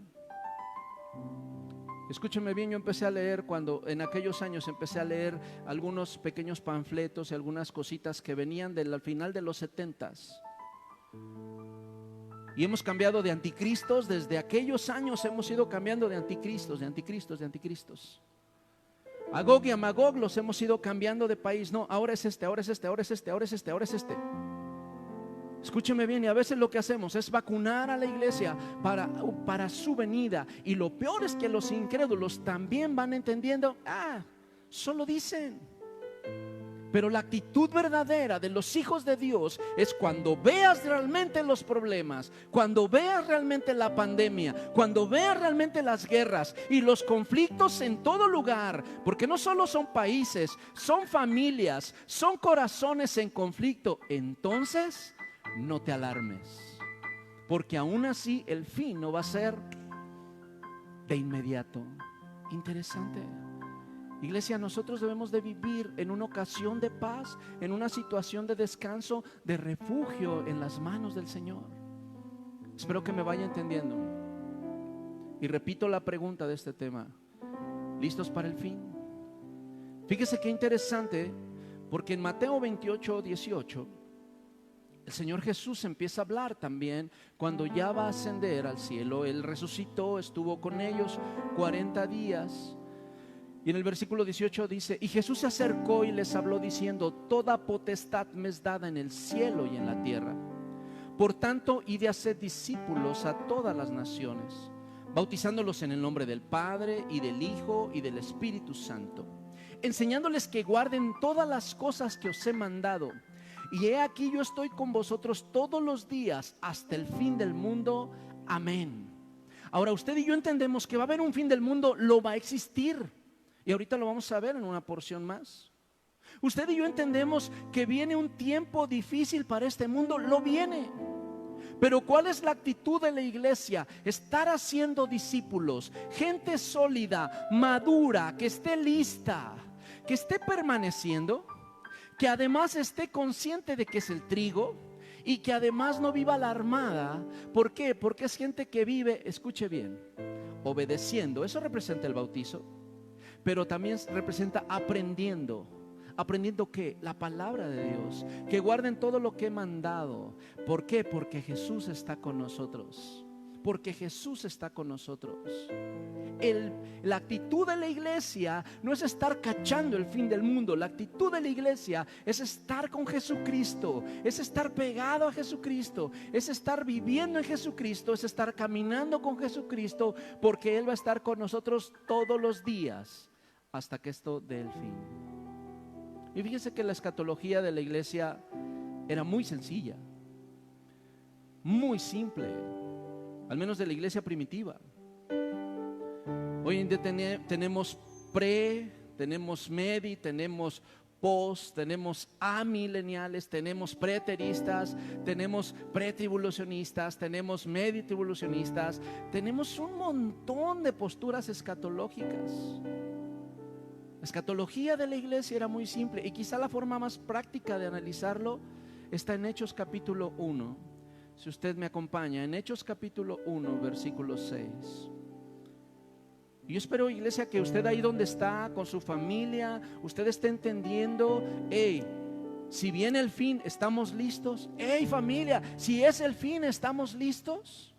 Escúcheme bien, yo empecé a leer en aquellos años empecé a leer algunos pequeños panfletos y algunas cositas que venían al final de los 70s. Y hemos cambiado de anticristos. Desde aquellos años hemos ido cambiando de anticristos. A Gog y a Magog los hemos ido cambiando de país. No, ahora es este, ahora es este, ahora es este, ahora es este, ahora es este. Escúcheme bien, y a veces lo que hacemos es vacunar a la iglesia para su venida. Y lo peor es que los incrédulos también van entendiendo, solo dicen. Pero la actitud verdadera de los hijos de Dios es cuando veas realmente los problemas, cuando veas realmente la pandemia, cuando veas realmente las guerras y los conflictos en todo lugar, porque no solo son países, son familias, son corazones en conflicto. Entonces no te alarmes, porque aún así el fin no va a ser de inmediato. Interesante. Iglesia, nosotros debemos de vivir en una ocasión de paz, en una situación de descanso, de refugio en las manos del Señor. Espero que me vaya entendiendo. Y repito la pregunta de este tema: ¿listos para el fin? Fíjese qué interesante, porque en Mateo 28:18 el Señor Jesús empieza a hablar también cuando ya va a ascender al cielo. Él resucitó, estuvo con ellos 40 días. Y en el versículo 18 dice: y Jesús se acercó y les habló diciendo: toda potestad me es dada en el cielo y en la tierra. Por tanto, id y haced discípulos a todas las naciones, bautizándolos en el nombre del Padre y del Hijo y del Espíritu Santo, enseñándoles que guarden todas las cosas que os he mandado. Y he aquí yo estoy con vosotros todos los días hasta el fin del mundo. Amén. Ahora usted y yo entendemos que va a haber un fin del mundo, lo va a existir. Y ahorita lo vamos a ver en una porción más. Usted y yo entendemos que viene un tiempo difícil para este mundo, lo viene. Pero ¿cuál es la actitud de la iglesia? Estar haciendo discípulos, gente sólida, madura, que esté lista, que esté permaneciendo, que además esté consciente de que es el trigo y que además no viva alarmada. ¿Por qué? Porque es gente que vive, escuche bien, obedeciendo. Eso representa el bautizo, pero también representa aprendiendo. ¿Aprendiendo qué? La palabra de Dios, que guarden todo lo que he mandado. ¿Por qué? Porque Jesús está con nosotros. Porque Jesús está con nosotros. La actitud de la iglesia no es estar cachando el fin del mundo. La actitud de la iglesia es estar con Jesucristo, es estar pegado a Jesucristo, es estar viviendo en Jesucristo, es estar caminando con Jesucristo, porque Él va a estar con nosotros todos los días hasta que esto dé el fin. Y fíjese que la escatología de la iglesia era muy sencilla, muy simple, al menos de la iglesia primitiva. Hoy en día tenemos tenemos medi, tenemos post, tenemos amileniales, tenemos preteristas, tenemos pretribulacionistas, tenemos meditribulacionistas, tenemos un montón de posturas escatológicas. La escatología de la iglesia era muy simple, y quizá la forma más práctica de analizarlo está en Hechos capítulo 1. Si usted me acompaña, en Hechos capítulo 1, versículo 6. Yo espero, iglesia, que usted ahí donde está, con su familia, usted esté entendiendo, si viene el fin, ¿estamos listos? Familia, si es el fin, ¿estamos listos?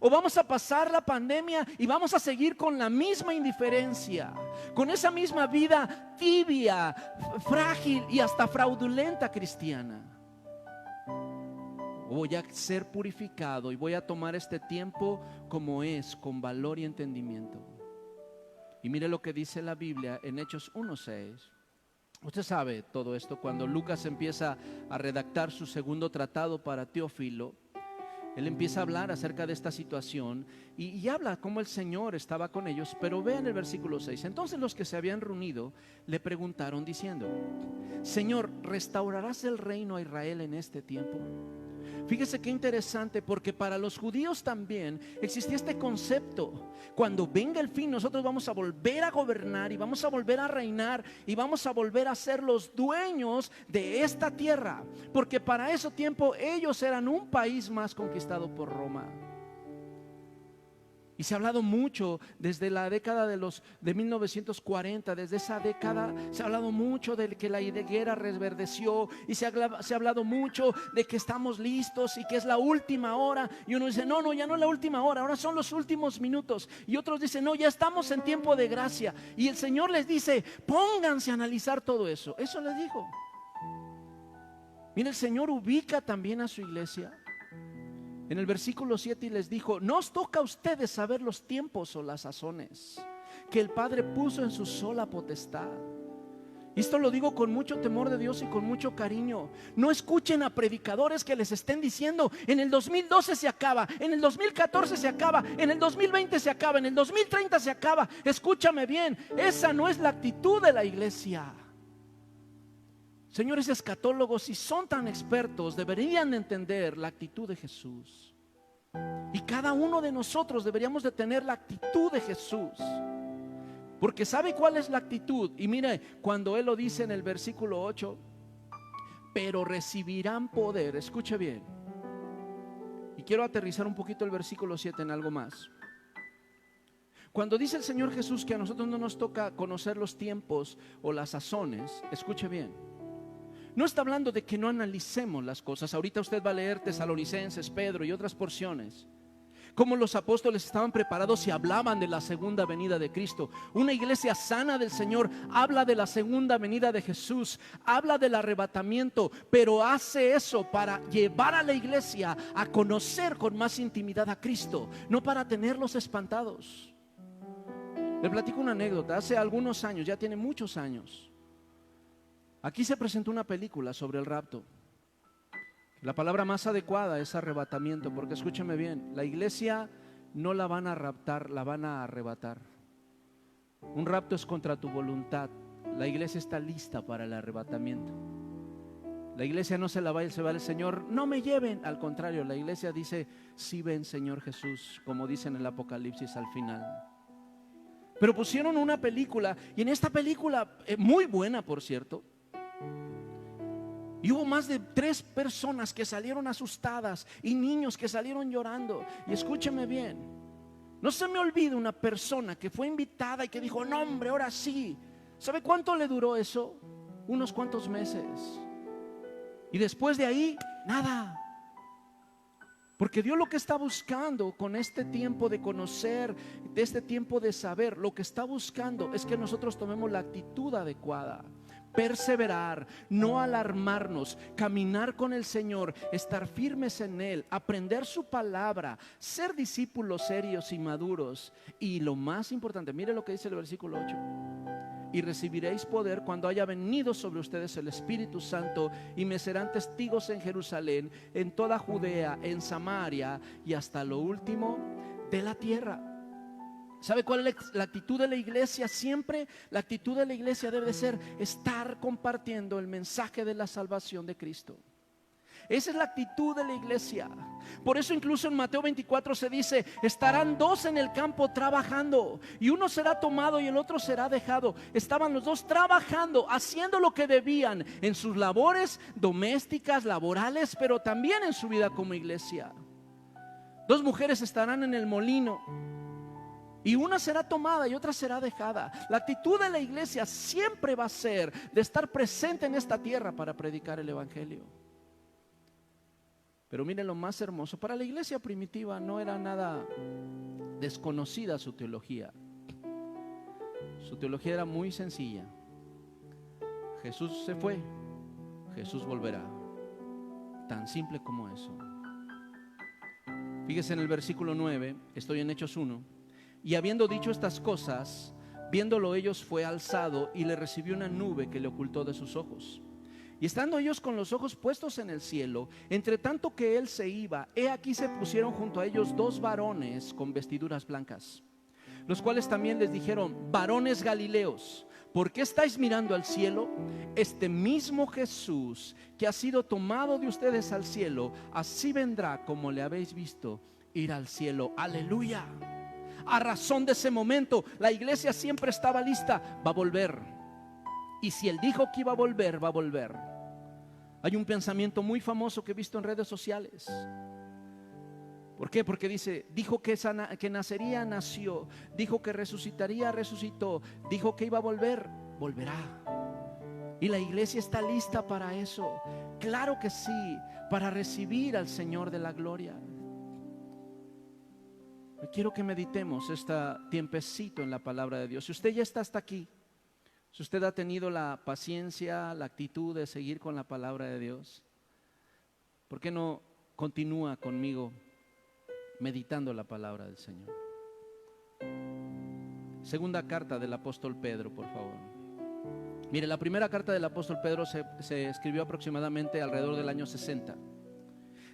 ¿O vamos a pasar la pandemia y vamos a seguir con la misma indiferencia, con esa misma vida tibia, frágil y hasta fraudulenta cristiana? Voy a ser purificado y voy a tomar este tiempo como es, con valor y entendimiento. Y mire lo que dice la Biblia en Hechos 1:6. Usted sabe todo esto. Cuando Lucas empieza a redactar su segundo tratado para Teófilo, él empieza a hablar acerca de esta situación y habla cómo el Señor estaba con ellos. Pero vean el versículo 6. Entonces los que se habían reunido le preguntaron diciendo: Señor, ¿restaurarás el reino a Israel en este tiempo? Fíjese qué interesante, porque para los judíos también existía este concepto: cuando venga el fin, nosotros vamos a volver a gobernar y vamos a volver a reinar y vamos a volver a ser los dueños de esta tierra, porque para ese tiempo ellos eran un país más conquistado por Roma. Y se ha hablado mucho desde la década de 1940, desde esa década se ha hablado mucho de que la higuera reverdeció, y se ha hablado mucho de que estamos listos y que es la última hora. Y uno dice: no, ya no es la última hora, ahora son los últimos minutos. Y otros dicen: no, ya estamos en tiempo de gracia. Y el Señor les dice: pónganse a analizar todo eso. Eso les dijo. Mira, el Señor ubica también a su iglesia. En el versículo 7 les dijo: no os toca a ustedes saber los tiempos o las sazones que el Padre puso en su sola potestad. Y esto lo digo con mucho temor de Dios y con mucho cariño. No escuchen a predicadores que les estén diciendo: en el 2012 se acaba, en el 2014 se acaba, en el 2020 se acaba, en el 2030 se acaba. Escúchame bien, esa no es la actitud de la iglesia. Señores escatólogos, si son tan expertos, deberían entender la actitud de Jesús. Y cada uno de nosotros deberíamos de tener la actitud de Jesús. Porque ¿sabe cuál es la actitud? Y mire, cuando Él lo dice en el versículo 8: pero recibirán poder. Escuche bien. Y quiero aterrizar un poquito el versículo 7 en algo más. Cuando dice el Señor Jesús que a nosotros no nos toca conocer los tiempos o las sazones, escuche bien, no está hablando de que no analicemos las cosas. Ahorita usted va a leer Tesalonicenses, Pedro y otras porciones. Cómo los apóstoles estaban preparados y hablaban de la segunda venida de Cristo. Una iglesia sana del Señor habla de la segunda venida de Jesús, habla del arrebatamiento, pero hace eso para llevar a la iglesia a conocer con más intimidad a Cristo, no para tenerlos espantados. Le platico una anécdota. Hace algunos años, ya tiene muchos años, aquí se presentó una película sobre el rapto. La palabra más adecuada es arrebatamiento, porque escúcheme bien, la iglesia no la van a raptar, la van a arrebatar. Un rapto es contra tu voluntad. La iglesia está lista para el arrebatamiento. La iglesia no se la va y se va el Señor, no me lleven. Al contrario, la iglesia dice, sí ven Señor Jesús, como dice en el Apocalipsis al final. Pero pusieron una película, y en esta película, muy buena por cierto, y hubo más de 3 personas que salieron asustadas y niños que salieron llorando. Y escúcheme bien, no se me olvide una persona que fue invitada y que dijo, no hombre, ahora sí. ¿Sabe cuánto le duró eso? Unos cuantos meses. Y después de ahí, nada. Porque Dios lo que está buscando con este tiempo de conocer, de este tiempo de saber, lo que está buscando es que nosotros tomemos la actitud adecuada. Perseverar, no alarmarnos, caminar con el Señor, estar firmes en Él, aprender su palabra, ser discípulos serios y maduros. Y lo más importante, mire lo que dice el versículo 8. Y recibiréis poder cuando haya venido sobre ustedes el Espíritu Santo, y me serán testigos en Jerusalén, en toda Judea, en Samaria y hasta lo último de la tierra. ¿Sabe cuál es la actitud de la iglesia? Siempre la actitud de la iglesia debe ser estar compartiendo el mensaje de la salvación de Cristo. Esa es la actitud de la iglesia. Por eso incluso en Mateo 24 se dice, estarán 2 en el campo trabajando, y uno será tomado y el otro será dejado. Estaban los 2 trabajando, haciendo lo que debían en sus labores domésticas, laborales, pero también en su vida como iglesia. 2 mujeres estarán en el molino, y una será tomada y otra será dejada. La actitud de la iglesia siempre va a ser de estar presente en esta tierra para predicar el evangelio. Pero miren lo más hermoso, para la iglesia primitiva no era nada desconocida su teología. Su teología era muy sencilla. Jesús se fue, Jesús volverá. Tan simple como eso. Fíjese en el versículo 9, estoy en Hechos 1. Y habiendo dicho estas cosas, viéndolo ellos, fue alzado y le recibió una nube que le ocultó de sus ojos. Y estando ellos con los ojos puestos en el cielo, entre tanto que él se iba, he aquí se pusieron junto a ellos 2 varones con vestiduras blancas, los cuales también les dijeron, varones galileos, ¿por qué estáis mirando al cielo? Este mismo Jesús que ha sido tomado de ustedes al cielo, así vendrá como le habéis visto ir al cielo. Aleluya. A razón de ese momento, la iglesia siempre estaba lista. Va a volver. Y si él dijo que iba a volver, va a volver. Hay un pensamiento muy famoso que he visto en redes sociales. ¿Por qué? Porque dice, dijo que nacería, nació. Dijo que resucitaría, resucitó. Dijo que iba a volver, volverá. Y la iglesia está lista para eso. Claro que sí, para recibir al Señor de la gloria. Quiero que meditemos este tiempecito en la palabra de Dios. Si usted ya está hasta aquí, si usted ha tenido la paciencia, la actitud de seguir con la palabra de Dios, ¿por qué no continúa conmigo meditando la palabra del Señor? Segunda carta del apóstol Pedro, por favor. Mire, la primera carta del apóstol Pedro se escribió aproximadamente alrededor del año 60.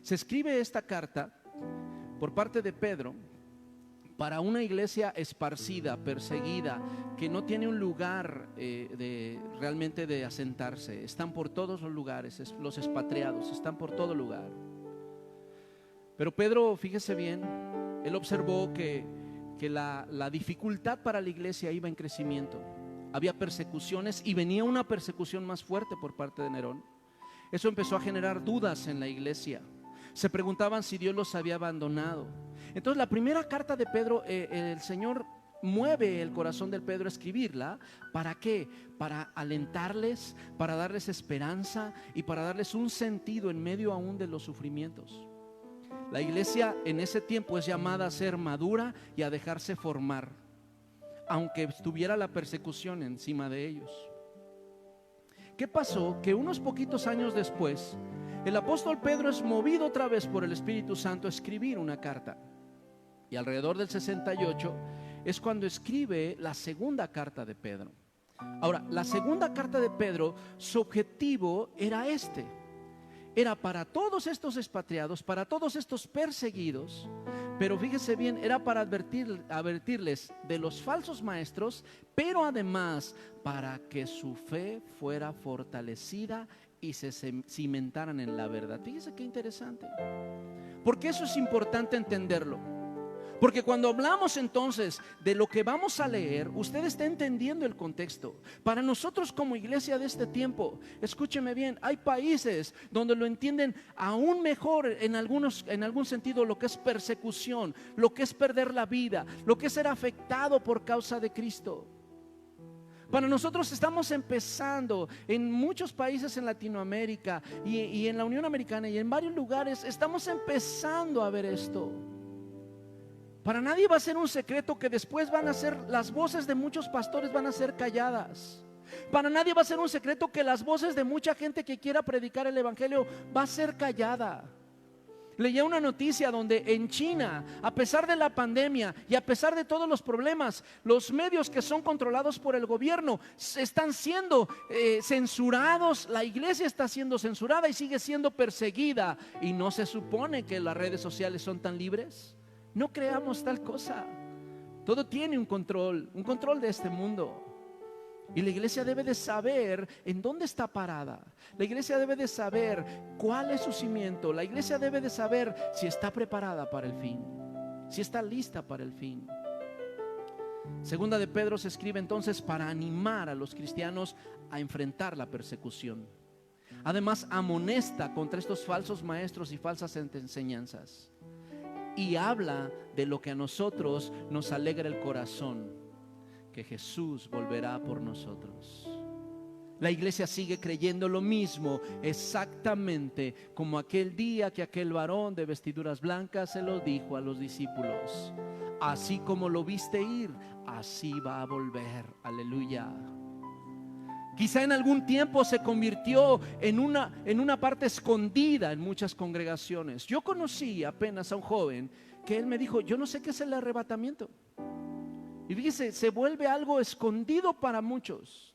Se escribe esta carta por parte de Pedro para una iglesia esparcida, perseguida, que no tiene un lugar realmente de asentarse. Están por todos los lugares, los expatriados están por todo lugar. Pero Pedro, fíjese bien, él observó que la dificultad para la iglesia iba en crecimiento. Había persecuciones y venía una persecución más fuerte por parte de Nerón. Eso empezó a generar dudas en la iglesia. Se preguntaban si Dios los había abandonado. Entonces la primera carta de Pedro, el Señor mueve el corazón de Pedro a escribirla. ¿Para qué? Para alentarles, para darles esperanza y para darles un sentido en medio aún de los sufrimientos. La iglesia en ese tiempo es llamada a ser madura y a dejarse formar, aunque estuviera la persecución encima de ellos. ¿Qué pasó? Que unos poquitos años después, el apóstol Pedro es movido otra vez por el Espíritu Santo a escribir una carta. Y alrededor del 68 es cuando escribe la segunda carta de Pedro. Ahora, la segunda carta de Pedro, su objetivo era era para todos estos expatriados, para todos estos perseguidos, pero fíjese bien, era para advertirles de los falsos maestros, pero además para que su fe fuera fortalecida y se cimentaran en la verdad. Fíjese qué interesante, porque eso es importante entenderlo. Porque cuando hablamos entonces de lo que vamos a leer, usted está entendiendo el contexto. Para nosotros como iglesia de este tiempo, escúcheme bien, hay países donde lo entienden aún mejor en algún sentido lo que es persecución, lo que es perder la vida, lo que es ser afectado por causa de Cristo. Para nosotros estamos empezando en muchos países en Latinoamérica y en la Unión Americana y en varios lugares, estamos empezando a ver esto. Para nadie va a ser un secreto que después las voces de muchos pastores van a ser calladas. Para nadie va a ser un secreto que las voces de mucha gente que quiera predicar el evangelio va a ser callada. Leía una noticia donde en China, a pesar de la pandemia y a pesar de todos los problemas, los medios que son controlados por el gobierno están siendo censurados. La iglesia está siendo censurada y sigue siendo perseguida. ¿Y no se supone que las redes sociales son tan libres? No creamos tal cosa. Todo tiene un control de este mundo. Y la iglesia debe de saber en dónde está parada. La iglesia debe de saber cuál es su cimiento. La iglesia debe de saber si está preparada para el fin, si está lista para el fin. Segunda de Pedro se escribe entonces para animar a los cristianos a enfrentar la persecución. Además, amonesta contra estos falsos maestros y falsas enseñanzas. Y habla de lo que a nosotros nos alegra el corazón, que Jesús volverá por nosotros. La iglesia sigue creyendo lo mismo, exactamente como aquel día que aquel varón de vestiduras blancas se lo dijo a los discípulos: así como lo viste ir, así va a volver. Aleluya. Quizá en algún tiempo se convirtió en una parte escondida en muchas congregaciones. Yo conocí apenas a un joven que él me dijo: yo no sé qué es el arrebatamiento. Y fíjese, se vuelve algo escondido para muchos.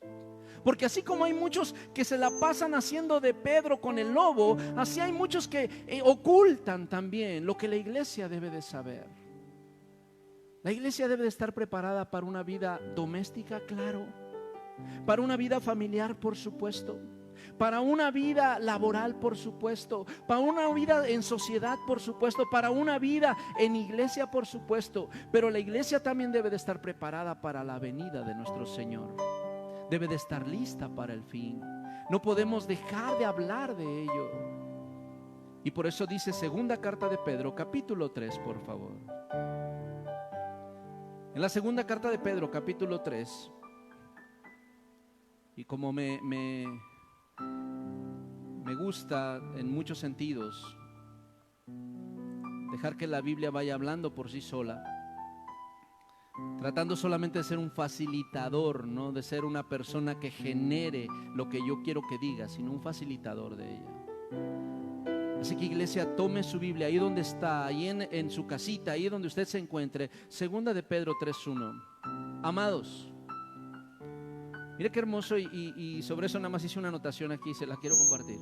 Porque así como hay muchos que se la pasan haciendo de Pedro con el lobo, así hay muchos que ocultan también lo que la iglesia debe de saber. La iglesia debe de estar preparada para una vida doméstica, claro. Para una vida familiar, por supuesto. Para una vida laboral, por supuesto. Para una vida en sociedad, por supuesto. Para una vida en iglesia, por supuesto. Pero la iglesia también debe de estar preparada para la venida de nuestro Señor. Debe de estar lista para el fin. No podemos dejar de hablar de ello. Y por eso dice segunda carta de Pedro, capítulo 3, por favor. En la segunda carta de Pedro, capítulo 3, y como me gusta en muchos sentidos dejar que la Biblia vaya hablando por sí sola, tratando solamente de ser un facilitador, no de ser una persona que genere lo que yo quiero que diga, sino un facilitador de ella. Así que iglesia, tome su Biblia ahí donde está, ahí en su casita, ahí donde usted se encuentre. Segunda de Pedro 3:1. Amados, mire qué hermoso, y sobre eso nada más hice una anotación aquí, se la quiero compartir.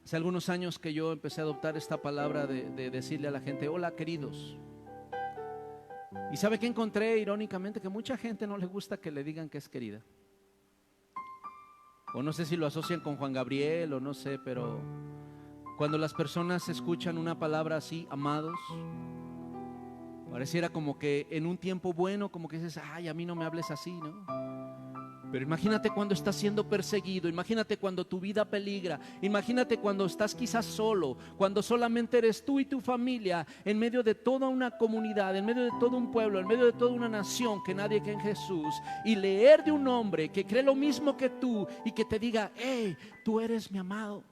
Hace algunos años que yo empecé a adoptar esta palabra de decirle a la gente: hola queridos. Y ¿sabe qué encontré? Irónicamente, que mucha gente no le gusta que le digan que es querida. O no sé si lo asocian con Juan Gabriel o no sé, pero cuando las personas escuchan una palabra así, amados, pareciera como que en un tiempo bueno, como que dices: ay, a mí no me hables así, ¿no? Pero imagínate cuando estás siendo perseguido, imagínate cuando tu vida peligra, imagínate cuando estás quizás solo, cuando solamente eres tú y tu familia, en medio de toda una comunidad, en medio de todo un pueblo, en medio de toda una nación que nadie cree en Jesús, y leer de un hombre que cree lo mismo que tú y que te diga: hey, tú eres mi amado,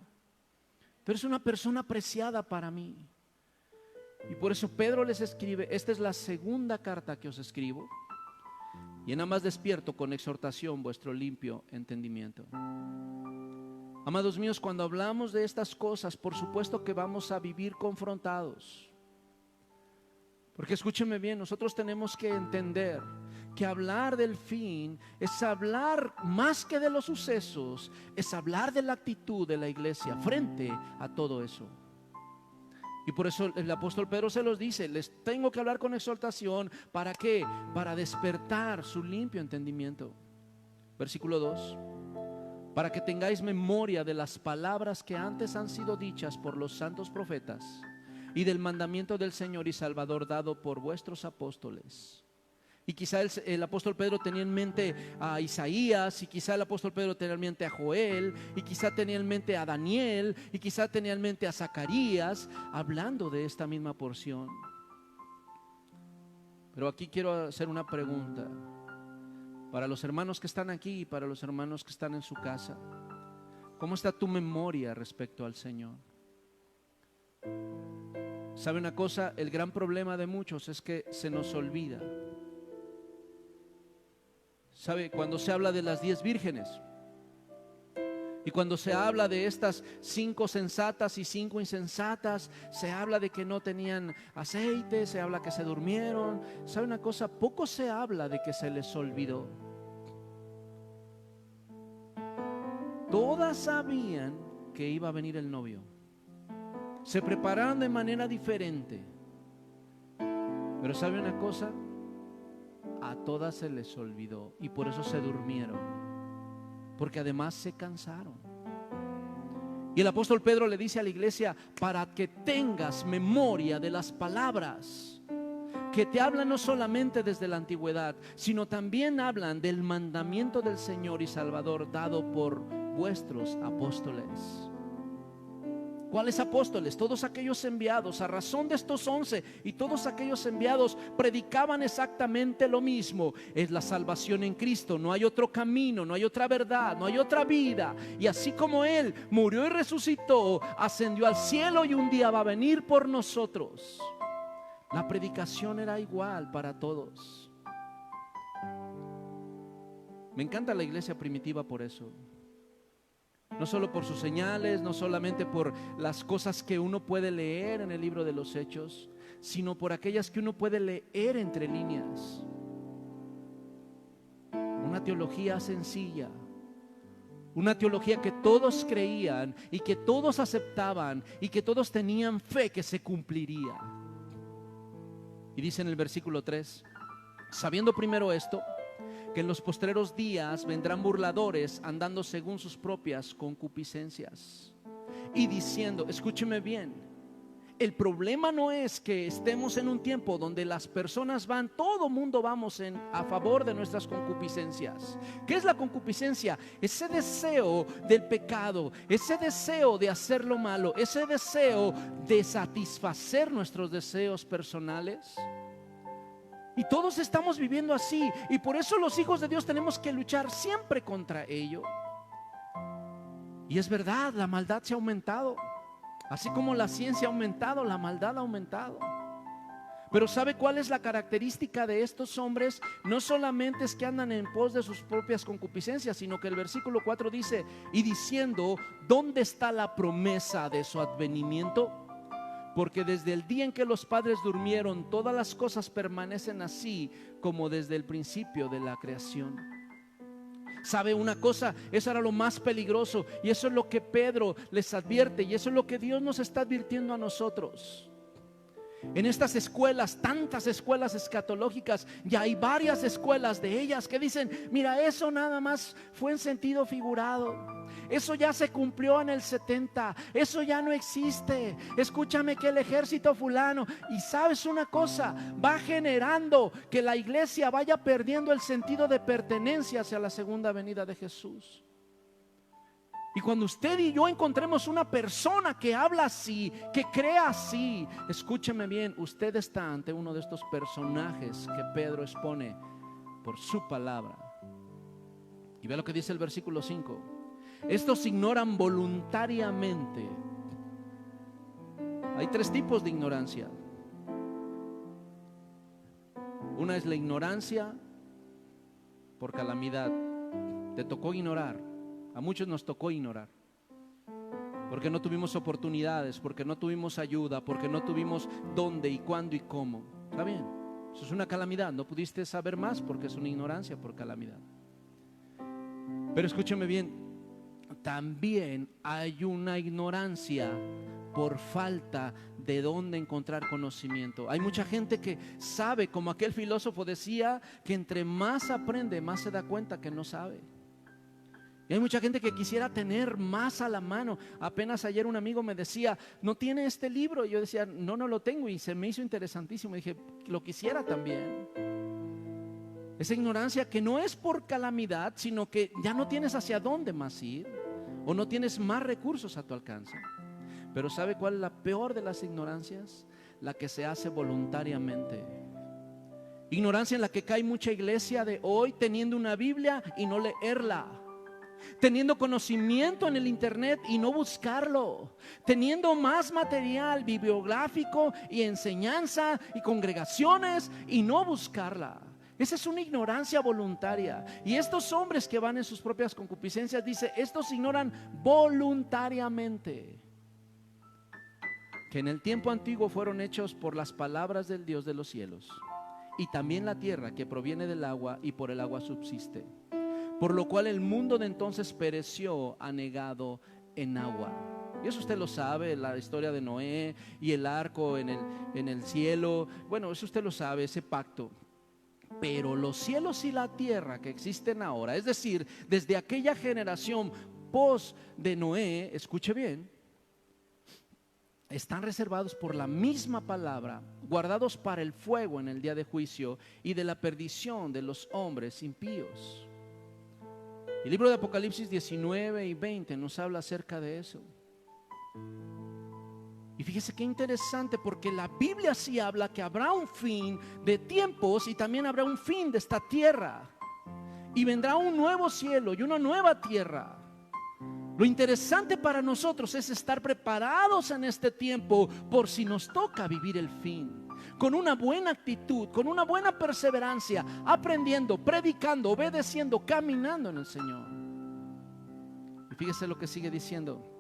Tú eres una persona apreciada para mí. Y por eso Pedro les escribe, esta es la segunda carta que os escribo, y en ambas despierto con exhortación vuestro limpio entendimiento. Amados míos, cuando hablamos de estas cosas, por supuesto que vamos a vivir confrontados. Porque escúchenme bien, nosotros tenemos que entender que hablar del fin es hablar más que de los sucesos, es hablar de la actitud de la iglesia frente a todo eso. Y por eso el apóstol Pedro se los dice, les tengo que hablar con exhortación. ¿Para qué? Para despertar su limpio entendimiento. Versículo 2. Para que tengáis memoria de las palabras que antes han sido dichas por los santos profetas y del mandamiento del Señor y Salvador dado por vuestros apóstoles. Y quizá el apóstol Pedro tenía en mente a Isaías, y quizá el apóstol Pedro tenía en mente a Joel, y quizá tenía en mente a Daniel, y quizá tenía en mente a Zacarías, hablando de esta misma porción. Pero aquí quiero hacer una pregunta para los hermanos que están aquí y para los hermanos que están en su casa. ¿Cómo está tu memoria respecto al Señor? ¿Sabe una cosa? El gran problema de muchos es que se nos olvida. ¿Sabe? Cuando se habla de las 10 vírgenes y cuando se habla de estas 5 sensatas y 5 insensatas, se habla de que no tenían aceite, se habla que se durmieron. ¿Sabe una cosa? Poco se habla de que se les olvidó. Todas sabían que iba a venir el novio. Se prepararon de manera diferente. Pero ¿sabe una cosa? A todas se les olvidó y por eso se durmieron, porque además se cansaron. Y el apóstol Pedro le dice a la iglesia, para que tengas memoria de las palabras que te hablan no solamente desde la antigüedad, sino también hablan del mandamiento del Señor y Salvador dado por vuestros apóstoles. ¿Cuáles apóstoles? Todos aquellos enviados. A razón de estos 11 y todos aquellos enviados predicaban exactamente lo mismo. Es la salvación en Cristo. No hay otro camino, no hay otra verdad, no hay otra vida. Y así como Él murió y resucitó, ascendió al cielo y un día va a venir por nosotros. La predicación era igual para todos. Me encanta la iglesia primitiva por eso. No solo por sus señales, no solamente por las cosas que uno puede leer en el libro de los Hechos, sino por aquellas que uno puede leer entre líneas. Una teología sencilla, una teología que todos creían y que todos aceptaban y que todos tenían fe que se cumpliría. Y dice en el versículo 3, sabiendo primero esto, que en los postreros días vendrán burladores andando según sus propias concupiscencias y diciendo, escúcheme bien, el problema no es que estemos en un tiempo donde las personas van, todo mundo vamos a favor de nuestras concupiscencias. ¿Qué es la concupiscencia? Ese deseo del pecado, ese deseo de hacer lo malo, ese deseo de satisfacer nuestros deseos personales. Y todos estamos viviendo así, y por eso los hijos de Dios tenemos que luchar siempre contra ello. Y es verdad, la maldad se ha aumentado. Así como la ciencia ha aumentado, la maldad ha aumentado. Pero ¿sabe cuál es la característica de estos hombres? No solamente es que andan en pos de sus propias concupiscencias, sino que el versículo 4 dice, y diciendo, ¿dónde está la promesa de su advenimiento? Porque desde el día en que los padres durmieron, todas las cosas permanecen así como desde el principio de la creación. ¿Sabe una cosa? Eso era lo más peligroso, y eso es lo que Pedro les advierte, y eso es lo que Dios nos está advirtiendo a nosotros. En estas escuelas, tantas escuelas escatológicas, ya hay varias escuelas de ellas que dicen, mira, eso nada más fue en sentido figurado. Eso ya se cumplió en el 70, eso ya no existe. Escúchame que el ejército fulano, y sabes una cosa, va generando que la iglesia vaya perdiendo el sentido de pertenencia hacia la segunda venida de Jesús. Y cuando usted y yo encontremos una persona que habla así, que crea así, escúcheme bien, usted está ante uno de estos personajes que Pedro expone por su palabra. Y vea lo que dice el versículo 5. Estos ignoran voluntariamente Hay 3 tipos de ignorancia. Una es la ignorancia por calamidad. Te tocó ignorar. A muchos nos tocó ignorar. Porque no tuvimos oportunidades, porque no tuvimos ayuda, porque no tuvimos dónde y cuándo y cómo. Está bien, eso es una calamidad. No pudiste saber más porque es una ignorancia por calamidad. Pero escúchame bien, también hay una ignorancia por falta de dónde encontrar conocimiento. Hay mucha gente que sabe, como aquel filósofo decía, que entre más aprende, más se da cuenta que no sabe. Y hay mucha gente que quisiera tener más a la mano. Apenas ayer un amigo me decía, ¿no tiene este libro? Y yo decía, no lo tengo. Y se me hizo interesantísimo. Y dije, lo quisiera también. Esa ignorancia que no es por calamidad, sino que ya no tienes hacia dónde más ir, o no tienes más recursos a tu alcance. Pero ¿sabe cuál es la peor de las ignorancias? La que se hace voluntariamente. Ignorancia en la que cae mucha iglesia de hoy, teniendo una Biblia y no leerla, teniendo conocimiento en el internet y no buscarlo, teniendo más material bibliográfico y enseñanza y congregaciones y no buscarla. Esa es una ignorancia voluntaria. Y estos hombres que van en sus propias concupiscencias, dice, estos ignoran voluntariamente que en el tiempo antiguo fueron hechos por las palabras del Dios de los cielos, y también la tierra que proviene del agua y por el agua subsiste, por lo cual el mundo de entonces pereció anegado en agua. Y eso usted lo sabe, la historia de Noé y el arco en el cielo. Bueno, eso usted lo sabe, ese pacto. Pero los cielos y la tierra que existen ahora, es decir, desde aquella generación post de Noé, escuche bien, están reservados por la misma palabra, guardados para el fuego en el día de juicio y de la perdición de los hombres impíos. El libro de Apocalipsis 19 y 20 nos habla acerca de eso. Y fíjese qué interesante, porque la Biblia sí habla que habrá un fin de tiempos y también habrá un fin de esta tierra. Y vendrá un nuevo cielo y una nueva tierra. Lo interesante para nosotros es estar preparados en este tiempo por si nos toca vivir el fin. Con una buena actitud, con una buena perseverancia, aprendiendo, predicando, obedeciendo, caminando en el Señor. Y fíjese lo que sigue diciendo.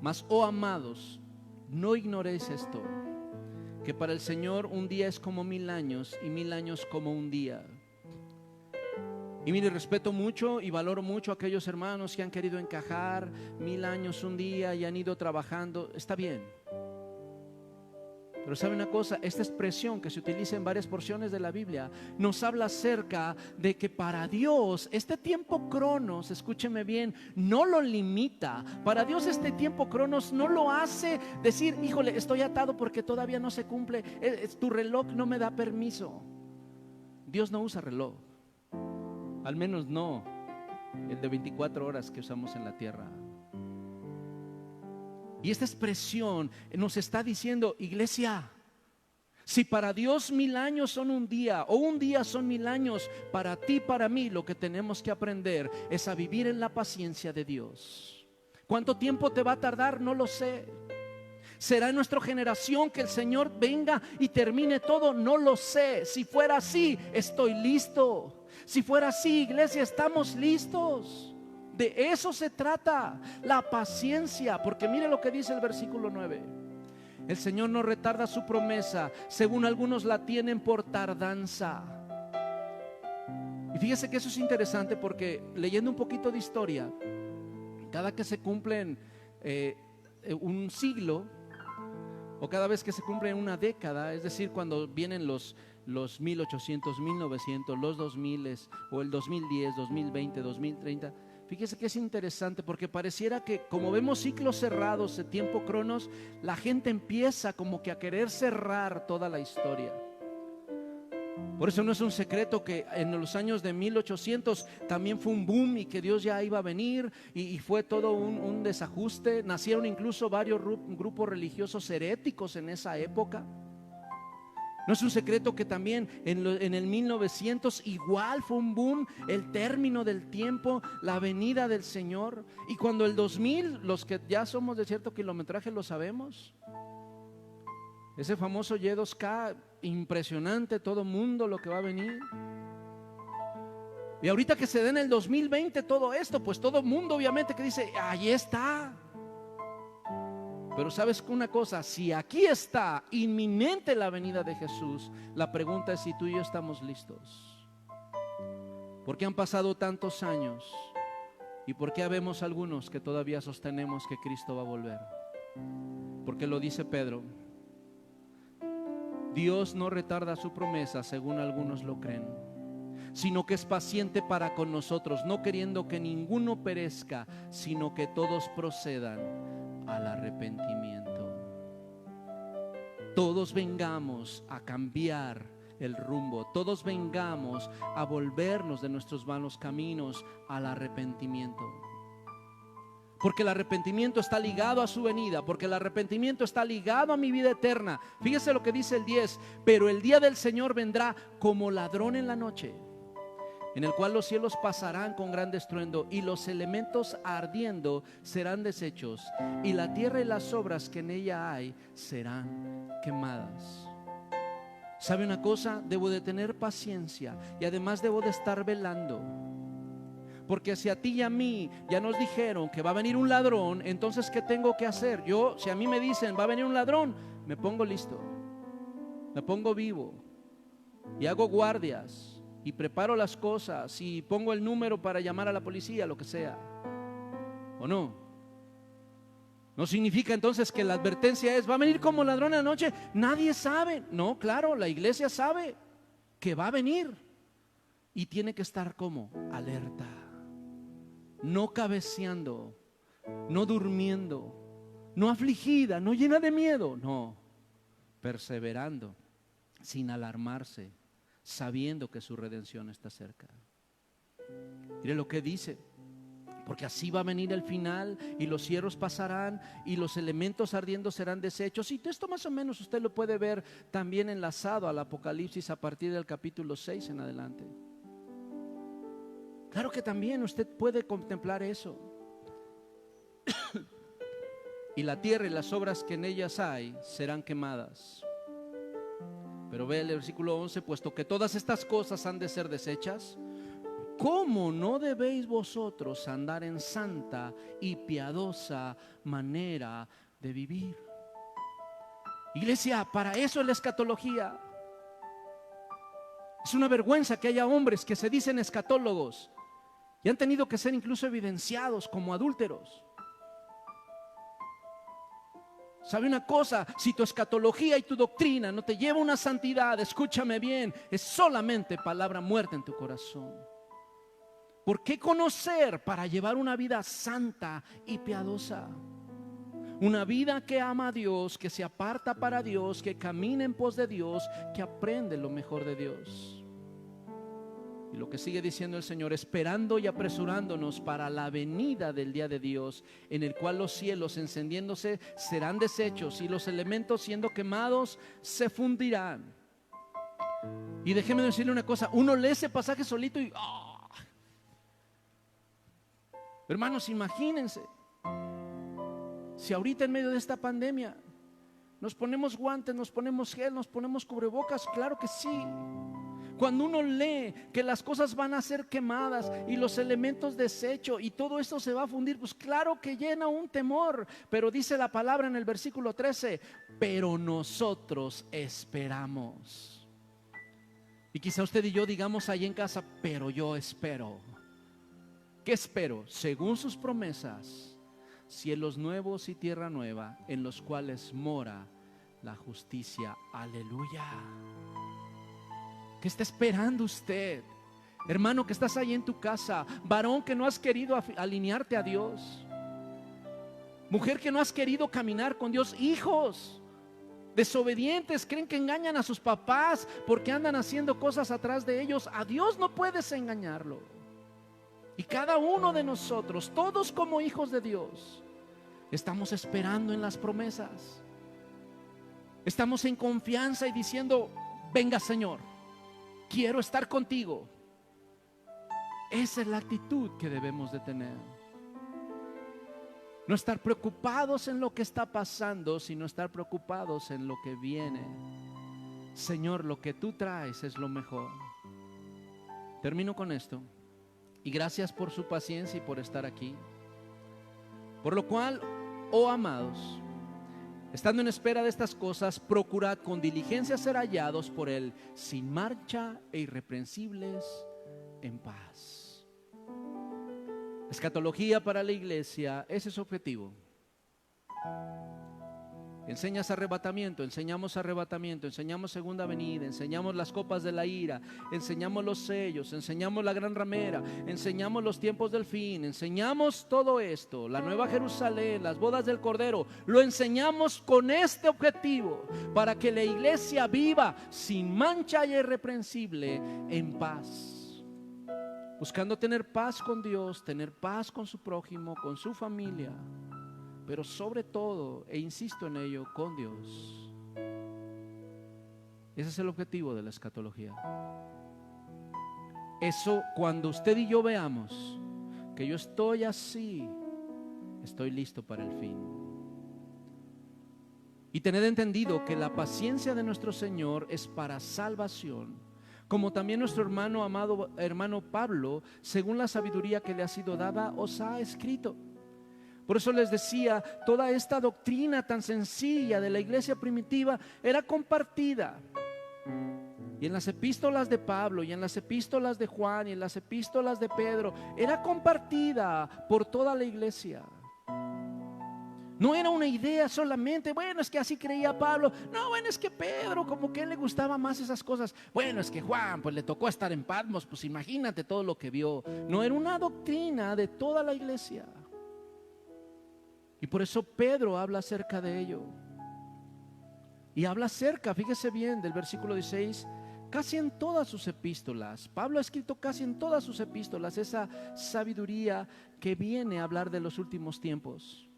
Mas, oh amados, no ignoréis esto, que para el Señor un día es como 1000 años y 1000 años como un día. Y mire, respeto mucho y valoro mucho a aquellos hermanos que han querido encajar 1000 años un día y han ido trabajando. Está bien. Pero sabe una cosa, esta expresión que se utiliza en varias porciones de la Biblia nos habla acerca de que para Dios este tiempo cronos, escúcheme bien, no lo limita. Para Dios este tiempo cronos no lo hace decir, híjole, estoy atado porque todavía no se cumple, tu reloj no me da permiso. Dios no usa reloj, al menos no el de 24 horas que usamos en la tierra. Y esta expresión nos está diciendo, iglesia, si para Dios 1000 años son un día o un día son 1000 años, para ti, para mí, lo que tenemos que aprender es a vivir en la paciencia de Dios. ¿Cuánto tiempo te va a tardar? No lo sé. ¿Será en nuestra generación que el Señor venga y termine todo? No lo sé. Si fuera así, estoy listo. Si fuera así, iglesia, estamos listos. De eso se trata, la paciencia. Porque mire lo que dice el versículo 9. El Señor no retarda su promesa, según algunos la tienen por tardanza. Y fíjese que eso es interesante, porque leyendo un poquito de historia, cada que se cumplen un siglo, o cada vez que se cumple una década, es decir, cuando vienen los 1800, 1900, los 2000 o el 2010, 2020, 2030, fíjese que es interesante, porque pareciera que como vemos ciclos cerrados de tiempo cronos, la gente empieza como que a querer cerrar toda la historia. Por eso no es un secreto que en los años de 1800 también fue un boom y que Dios ya iba a venir y fue todo un desajuste. Nacieron incluso varios grupos religiosos heréticos en esa época. No es un secreto que también en el 1900 igual fue un boom, el término del tiempo, la venida del Señor. Y cuando el 2000, los que ya somos de cierto kilometraje lo sabemos, ese famoso Y2K, impresionante, todo mundo lo que va a venir. Y ahorita que se den el 2020 todo esto, pues todo mundo obviamente que dice, ahí está. Pero sabes una cosa, si aquí está inminente la venida de Jesús, la pregunta es si tú y yo estamos listos. ¿Por qué han pasado tantos años? ¿Y por qué habemos algunos que todavía sostenemos que Cristo va a volver? Porque lo dice Pedro, Dios no retarda su promesa según algunos lo creen, sino que es paciente para con nosotros, no queriendo que ninguno perezca, sino que todos procedan al arrepentimiento. Todos vengamos a cambiar el rumbo, todos vengamos a volvernos de nuestros malos caminos al arrepentimiento. Porque el arrepentimiento está ligado a su venida, porque el arrepentimiento está ligado a mi vida eterna. Fíjese lo que dice el 10, pero el día del Señor vendrá como ladrón en la noche, en el cual los cielos pasarán con gran estruendo y los elementos ardiendo serán deshechos y la tierra y las obras que en ella hay serán quemadas. ¿Sabe una cosa? Debo de tener paciencia y además debo de estar velando. Porque si a ti y a mí ya nos dijeron que va a venir un ladrón, entonces ¿qué tengo que hacer? Yo, si a mí me dicen va a venir un ladrón, me pongo listo, me pongo vivo y hago guardias. Y preparo las cosas y pongo el número para llamar a la policía, lo que sea. ¿O no? No significa entonces que la advertencia es, va a venir como ladrón en la noche. Nadie sabe. No, claro, la iglesia sabe que va a venir. Y tiene que estar como alerta. No cabeceando, no durmiendo, no afligida, no llena de miedo. No, perseverando, sin alarmarse, sabiendo que su redención está cerca. Mire lo que dice, porque así va a venir el final y los cielos pasarán y los elementos ardiendo serán deshechos. Y esto más o menos usted lo puede ver también enlazado al Apocalipsis a partir del capítulo 6 en adelante. Claro que también usted puede contemplar eso. Y la tierra y las obras que en ellas hay serán quemadas. Pero ve el versículo 11, puesto que todas estas cosas han de ser deshechas, ¿cómo no debéis vosotros andar en santa y piadosa manera de vivir? Iglesia, para eso es la escatología. Es una vergüenza que haya hombres que se dicen escatólogos y han tenido que ser incluso evidenciados como adúlteros. ¿Sabe una cosa? Si tu escatología y tu doctrina no te lleva a una santidad, escúchame bien, es solamente palabra muerta en tu corazón. ¿Por qué conocer para llevar una vida santa y piadosa? Una vida que ama a Dios, que se aparta para Dios, que camina en pos de Dios, que aprende lo mejor de Dios. Y lo que sigue diciendo el Señor, esperando y apresurándonos para la venida del día de Dios, en el cual los cielos encendiéndose serán deshechos y los elementos siendo quemados se fundirán. Y déjeme decirle una cosa, uno lee ese pasaje solito y hermanos, imagínense si ahorita en medio de esta pandemia nos ponemos guantes, nos ponemos gel, nos ponemos cubrebocas, claro que sí. Cuando uno lee que las cosas van a ser quemadas y los elementos desechos y todo esto se va a fundir, pues claro que llena un temor. Pero dice la palabra en el versículo 13, pero nosotros esperamos. Y quizá usted y yo digamos ahí en casa, pero yo espero. ¿Qué espero? Según sus promesas, cielos nuevos y tierra nueva, en los cuales mora la justicia. Aleluya. ¿Qué está esperando usted? Hermano que estás ahí en tu casa, varón que no has querido alinearte a Dios, mujer que no has querido caminar con Dios, hijos desobedientes, creen que engañan a sus papás porque andan haciendo cosas atrás de ellos. A Dios no puedes engañarlo. Y cada uno de nosotros, todos como hijos de Dios, estamos esperando en las promesas. Estamos en confianza y diciendo, venga Señor, quiero estar contigo. Esa es la actitud que debemos de tener. No estar preocupados en lo que está pasando, sino estar preocupados en lo que viene. Señor, lo que tú traes es lo mejor. Termino con esto. Y gracias por su paciencia y por estar aquí. Por lo cual, oh amados, estando en espera de estas cosas, procurad con diligencia ser hallados por Él, sin mancha e irreprensibles, en paz. Escatología para la iglesia, ese es su objetivo. Enseñamos arrebatamiento, enseñamos segunda venida, enseñamos las copas de la ira, enseñamos los sellos, enseñamos la gran ramera, enseñamos los tiempos del fin, enseñamos todo esto, la nueva Jerusalén, las bodas del Cordero. Lo enseñamos con este objetivo, para que la iglesia viva sin mancha y irreprensible, en paz, buscando tener paz con Dios, tener paz con su prójimo, con su familia, pero sobre todo, e insisto en ello, con Dios. Ese es el objetivo de la escatología. Eso, cuando usted y yo veamos que yo estoy así, estoy listo para el fin. Y tened entendido que la paciencia de nuestro Señor es para salvación, como también nuestro hermano, amado hermano Pablo, según la sabiduría que le ha sido dada, os ha escrito. Por eso les decía, toda esta doctrina tan sencilla de la iglesia primitiva era compartida. Y en las epístolas de Pablo, y en las epístolas de Juan, y en las epístolas de Pedro, era compartida por toda la iglesia. No era una idea solamente, bueno, es que así creía Pablo. No, bueno, es que Pedro, como que le gustaba más esas cosas. Bueno, es que Juan, pues le tocó estar en Patmos, pues imagínate todo lo que vio. No, era una doctrina de toda la iglesia. Y por eso Pedro habla acerca de ello. Y habla acerca, fíjese bien, del versículo 16, casi en todas sus epístolas. Pablo ha escrito casi en todas sus epístolas esa sabiduría que viene a hablar de los últimos tiempos,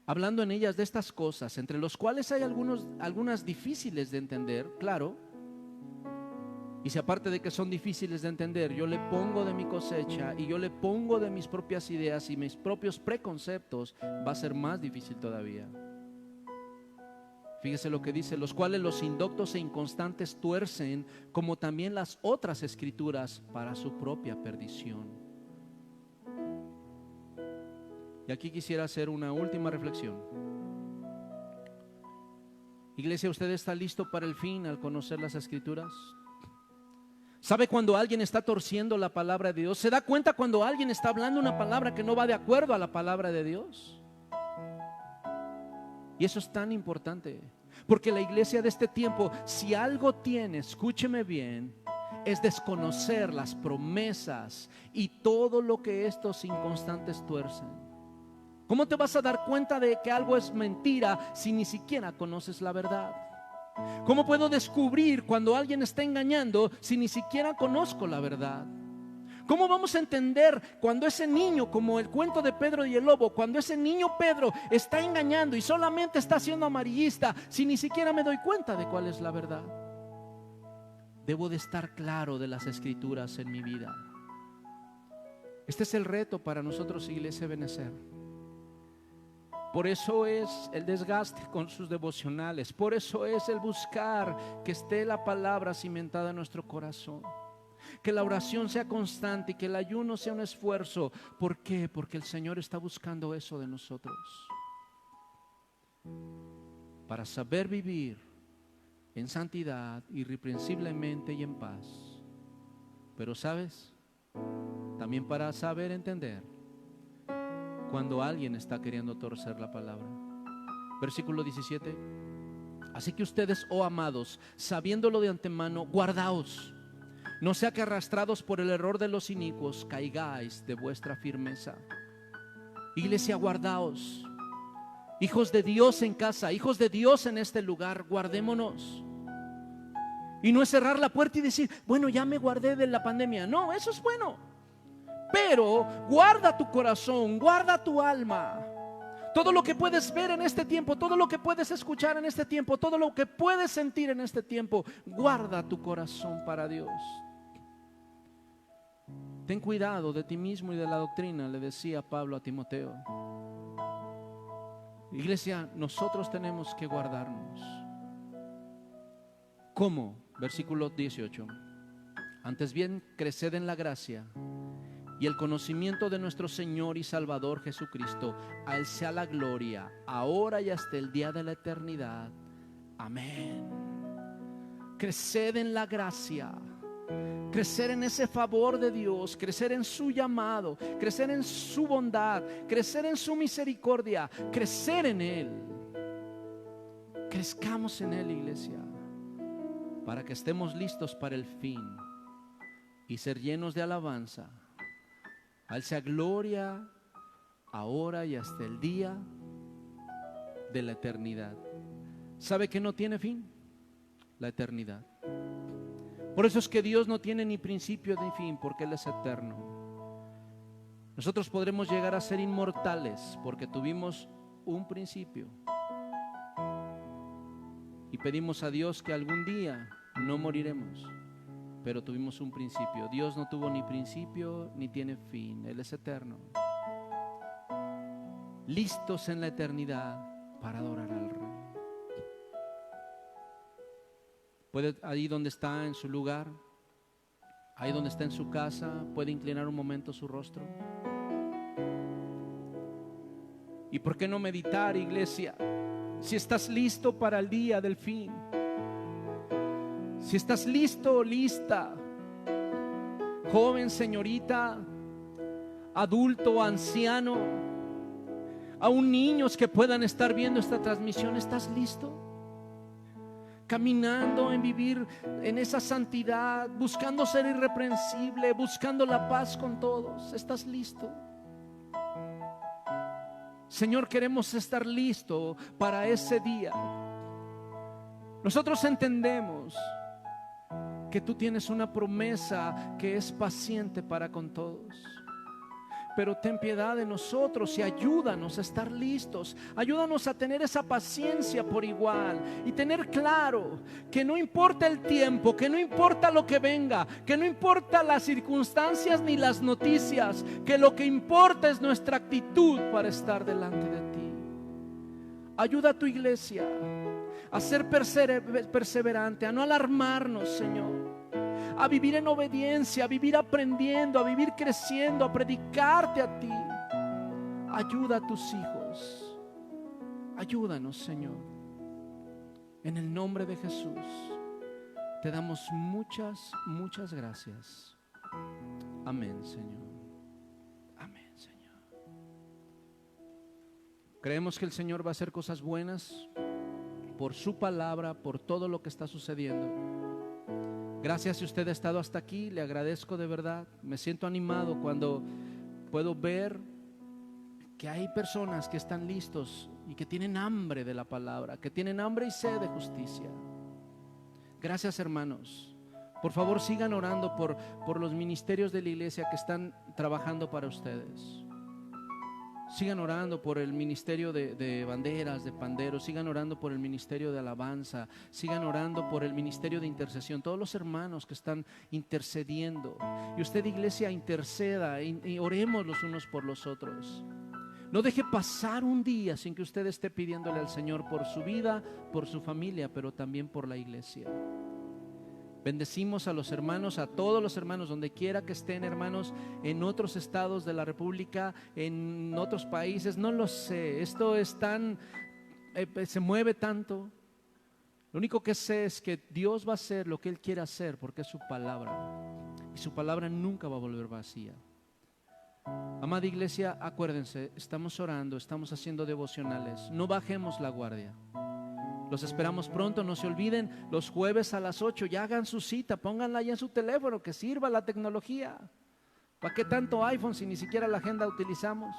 hablando en ellas de estas cosas, entre los cuales hay algunas difíciles de entender, claro. Y si aparte de que son difíciles de entender, yo le pongo de mi cosecha y yo le pongo de mis propias ideas y mis propios preconceptos, va a ser más difícil todavía. Fíjese lo que dice, los cuales los indoctos e inconstantes tuercen, como también las otras escrituras, para su propia perdición. Y aquí quisiera hacer una última reflexión. Iglesia, ¿usted está listo para el fin al conocer las escrituras? ¿Sabe cuando alguien está torciendo la palabra de Dios? ¿Se da cuenta cuando alguien está hablando una palabra que no va de acuerdo a la palabra de Dios? Y eso es tan importante, porque la iglesia de este tiempo, si algo tiene, escúcheme bien, es desconocer las promesas y todo lo que estos inconstantes tuercen. ¿Cómo te vas a dar cuenta de que algo es mentira si ni siquiera conoces la verdad? ¿Cómo puedo descubrir cuando alguien está engañando si ni siquiera conozco la verdad? ¿Cómo vamos a entender cuando ese niño, como el cuento de Pedro y el lobo, cuando ese niño Pedro está engañando y solamente está siendo amarillista si ni siquiera me doy cuenta de cuál es la verdad? Debo de estar claro de las escrituras en mi vida. Este es el reto para nosotros, Iglesia Ebenezer. Por eso es el desgaste con sus devocionales. Por eso es el buscar que esté la palabra cimentada en nuestro corazón. Que la oración sea constante y que el ayuno sea un esfuerzo. ¿Por qué? Porque el Señor está buscando eso de nosotros. Para saber vivir en santidad, irreprensiblemente y en paz. Pero ¿sabes? También para saber entender cuando alguien está queriendo torcer la palabra. Versículo 17. Así que ustedes, oh amados, sabiéndolo de antemano, guardaos, no sea que arrastrados por el error de los inicuos caigáis de vuestra firmeza. Iglesia, guardaos. Hijos de Dios en casa, hijos de Dios en este lugar, guardémonos. Y no es cerrar la puerta y decir, bueno, ya me guardé de la pandemia. No, eso es bueno. Pero guarda tu corazón, guarda tu alma. Todo lo que puedes ver en este tiempo, todo lo que puedes escuchar en este tiempo, todo lo que puedes sentir en este tiempo, guarda tu corazón para Dios. Ten cuidado de ti mismo y de la doctrina, le decía Pablo a Timoteo. Iglesia, nosotros tenemos que guardarnos. ¿Cómo? Versículo 18. Antes bien, creced en la gracia y el conocimiento de nuestro Señor y Salvador Jesucristo. A Él sea la gloria, ahora y hasta el día de la eternidad. Amén. Creced en la gracia, crecer en ese favor de Dios, crecer en su llamado, crecer en su bondad, crecer en su misericordia, crecer en Él. Crezcamos en Él, iglesia, para que estemos listos para el fin y ser llenos de alabanza. A Él sea gloria, ahora y hasta el día de la eternidad. ¿Sabe que no tiene fin? La eternidad. Por eso es que Dios no tiene ni principio ni fin, porque Él es eterno. Nosotros podremos llegar a ser inmortales porque tuvimos un principio. Y pedimos a Dios que algún día no moriremos, pero tuvimos un principio. Dios no tuvo ni principio ni tiene fin. Él es eterno. Listos en la eternidad para adorar al Rey. Puede, ahí donde está en su lugar, ahí donde está en su casa, puede inclinar un momento su rostro. ¿Y por qué no meditar, iglesia? Si estás listo para el día del fin, si estás listo o lista, joven, señorita, adulto, anciano, aún niños que puedan estar viendo esta transmisión, ¿estás listo? Caminando en vivir en esa santidad, buscando ser irreprensible, buscando la paz con todos. ¿Estás listo? Señor, queremos estar listos para ese día. Nosotros entendemos que tú tienes una promesa que es paciente para con todos. Pero ten piedad de nosotros y ayúdanos a estar listos. Ayúdanos a tener esa paciencia por igual y tener claro que no importa el tiempo, que no importa lo que venga, que no importa las circunstancias ni las noticias, que lo que importa es nuestra actitud para estar delante de ti. Ayuda a tu iglesia a ser perseverante, a no alarmarnos, Señor, a vivir en obediencia, a vivir aprendiendo, a vivir creciendo, a predicarte a ti. Ayuda a tus hijos. Ayúdanos, Señor. En el nombre de Jesús te damos muchas gracias. Amén, Señor. Amén, Señor. Creemos que el Señor va a hacer cosas buenas por su palabra, por todo lo que está sucediendo. Gracias si usted ha estado hasta aquí, le agradezco de verdad. Me siento animado cuando puedo ver que hay personas que están listos y que tienen hambre de la palabra, que tienen hambre y sed de justicia. Gracias, hermanos. Por favor, sigan orando por los ministerios de la iglesia que están trabajando para ustedes. Sigan orando por el ministerio de banderas, de panderos. Sigan orando por el ministerio de alabanza. Sigan orando por el ministerio de intercesión. Todos los hermanos que están intercediendo. Y usted, iglesia, interceda y oremos los unos por los otros. No deje pasar un día sin que usted esté pidiéndole al Señor por su vida, por su familia, pero también por la iglesia. Bendecimos a los hermanos, a todos los hermanos, donde quiera que estén, hermanos, en otros estados de la República, en otros países, no lo sé. Esto es tan, se mueve tanto. Lo único que sé es que Dios va a hacer lo que Él quiere hacer, porque es su palabra. Y su palabra nunca va a volver vacía. Amada iglesia, acuérdense, estamos orando, estamos haciendo devocionales. No bajemos la guardia. Los esperamos pronto, no se olviden, los jueves a las 8, ya hagan su cita, pónganla ya en su teléfono, que sirva la tecnología. ¿Para qué tanto iPhone si ni siquiera la agenda utilizamos?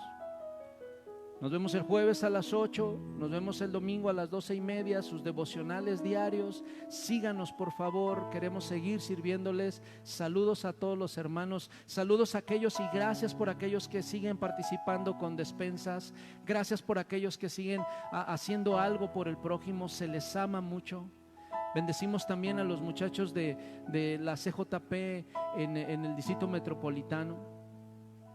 Nos vemos el jueves a las 8, nos vemos el domingo a las 12:30, sus devocionales diarios. Síganos, por favor, queremos seguir sirviéndoles. Saludos a todos los hermanos, saludos a aquellos y gracias por aquellos que siguen participando con despensas. Gracias por aquellos que siguen haciendo algo por el prójimo, se les ama mucho. Bendecimos también a los muchachos de la CJP en el Distrito Metropolitano.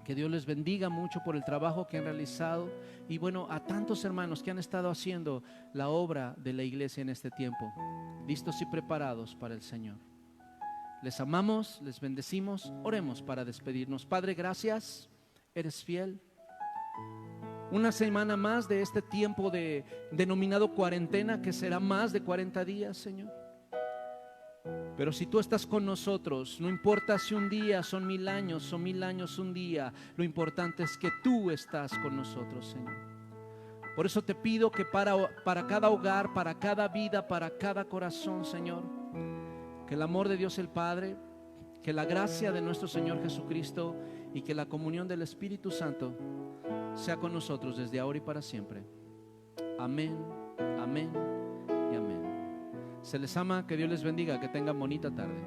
Que Dios les bendiga mucho por el trabajo que han realizado. Y bueno, a tantos hermanos que han estado haciendo la obra de la iglesia en este tiempo, listos y preparados para el Señor. Les amamos, les bendecimos. Oremos para despedirnos. Padre, gracias, eres fiel. Una semana más de este tiempo denominado cuarentena, que será más de 40 días, Señor. Pero si tú estás con nosotros, no importa si un día son 1000 años o 1000 años un día, lo importante es que tú estás con nosotros, Señor. Por eso te pido que para cada hogar, para cada vida, para cada corazón, Señor, que el amor de Dios el Padre, que la gracia de nuestro Señor Jesucristo y que la comunión del Espíritu Santo sea con nosotros desde ahora y para siempre. Amén, amén y amén. Se les ama, que Dios les bendiga, que tengan bonita tarde.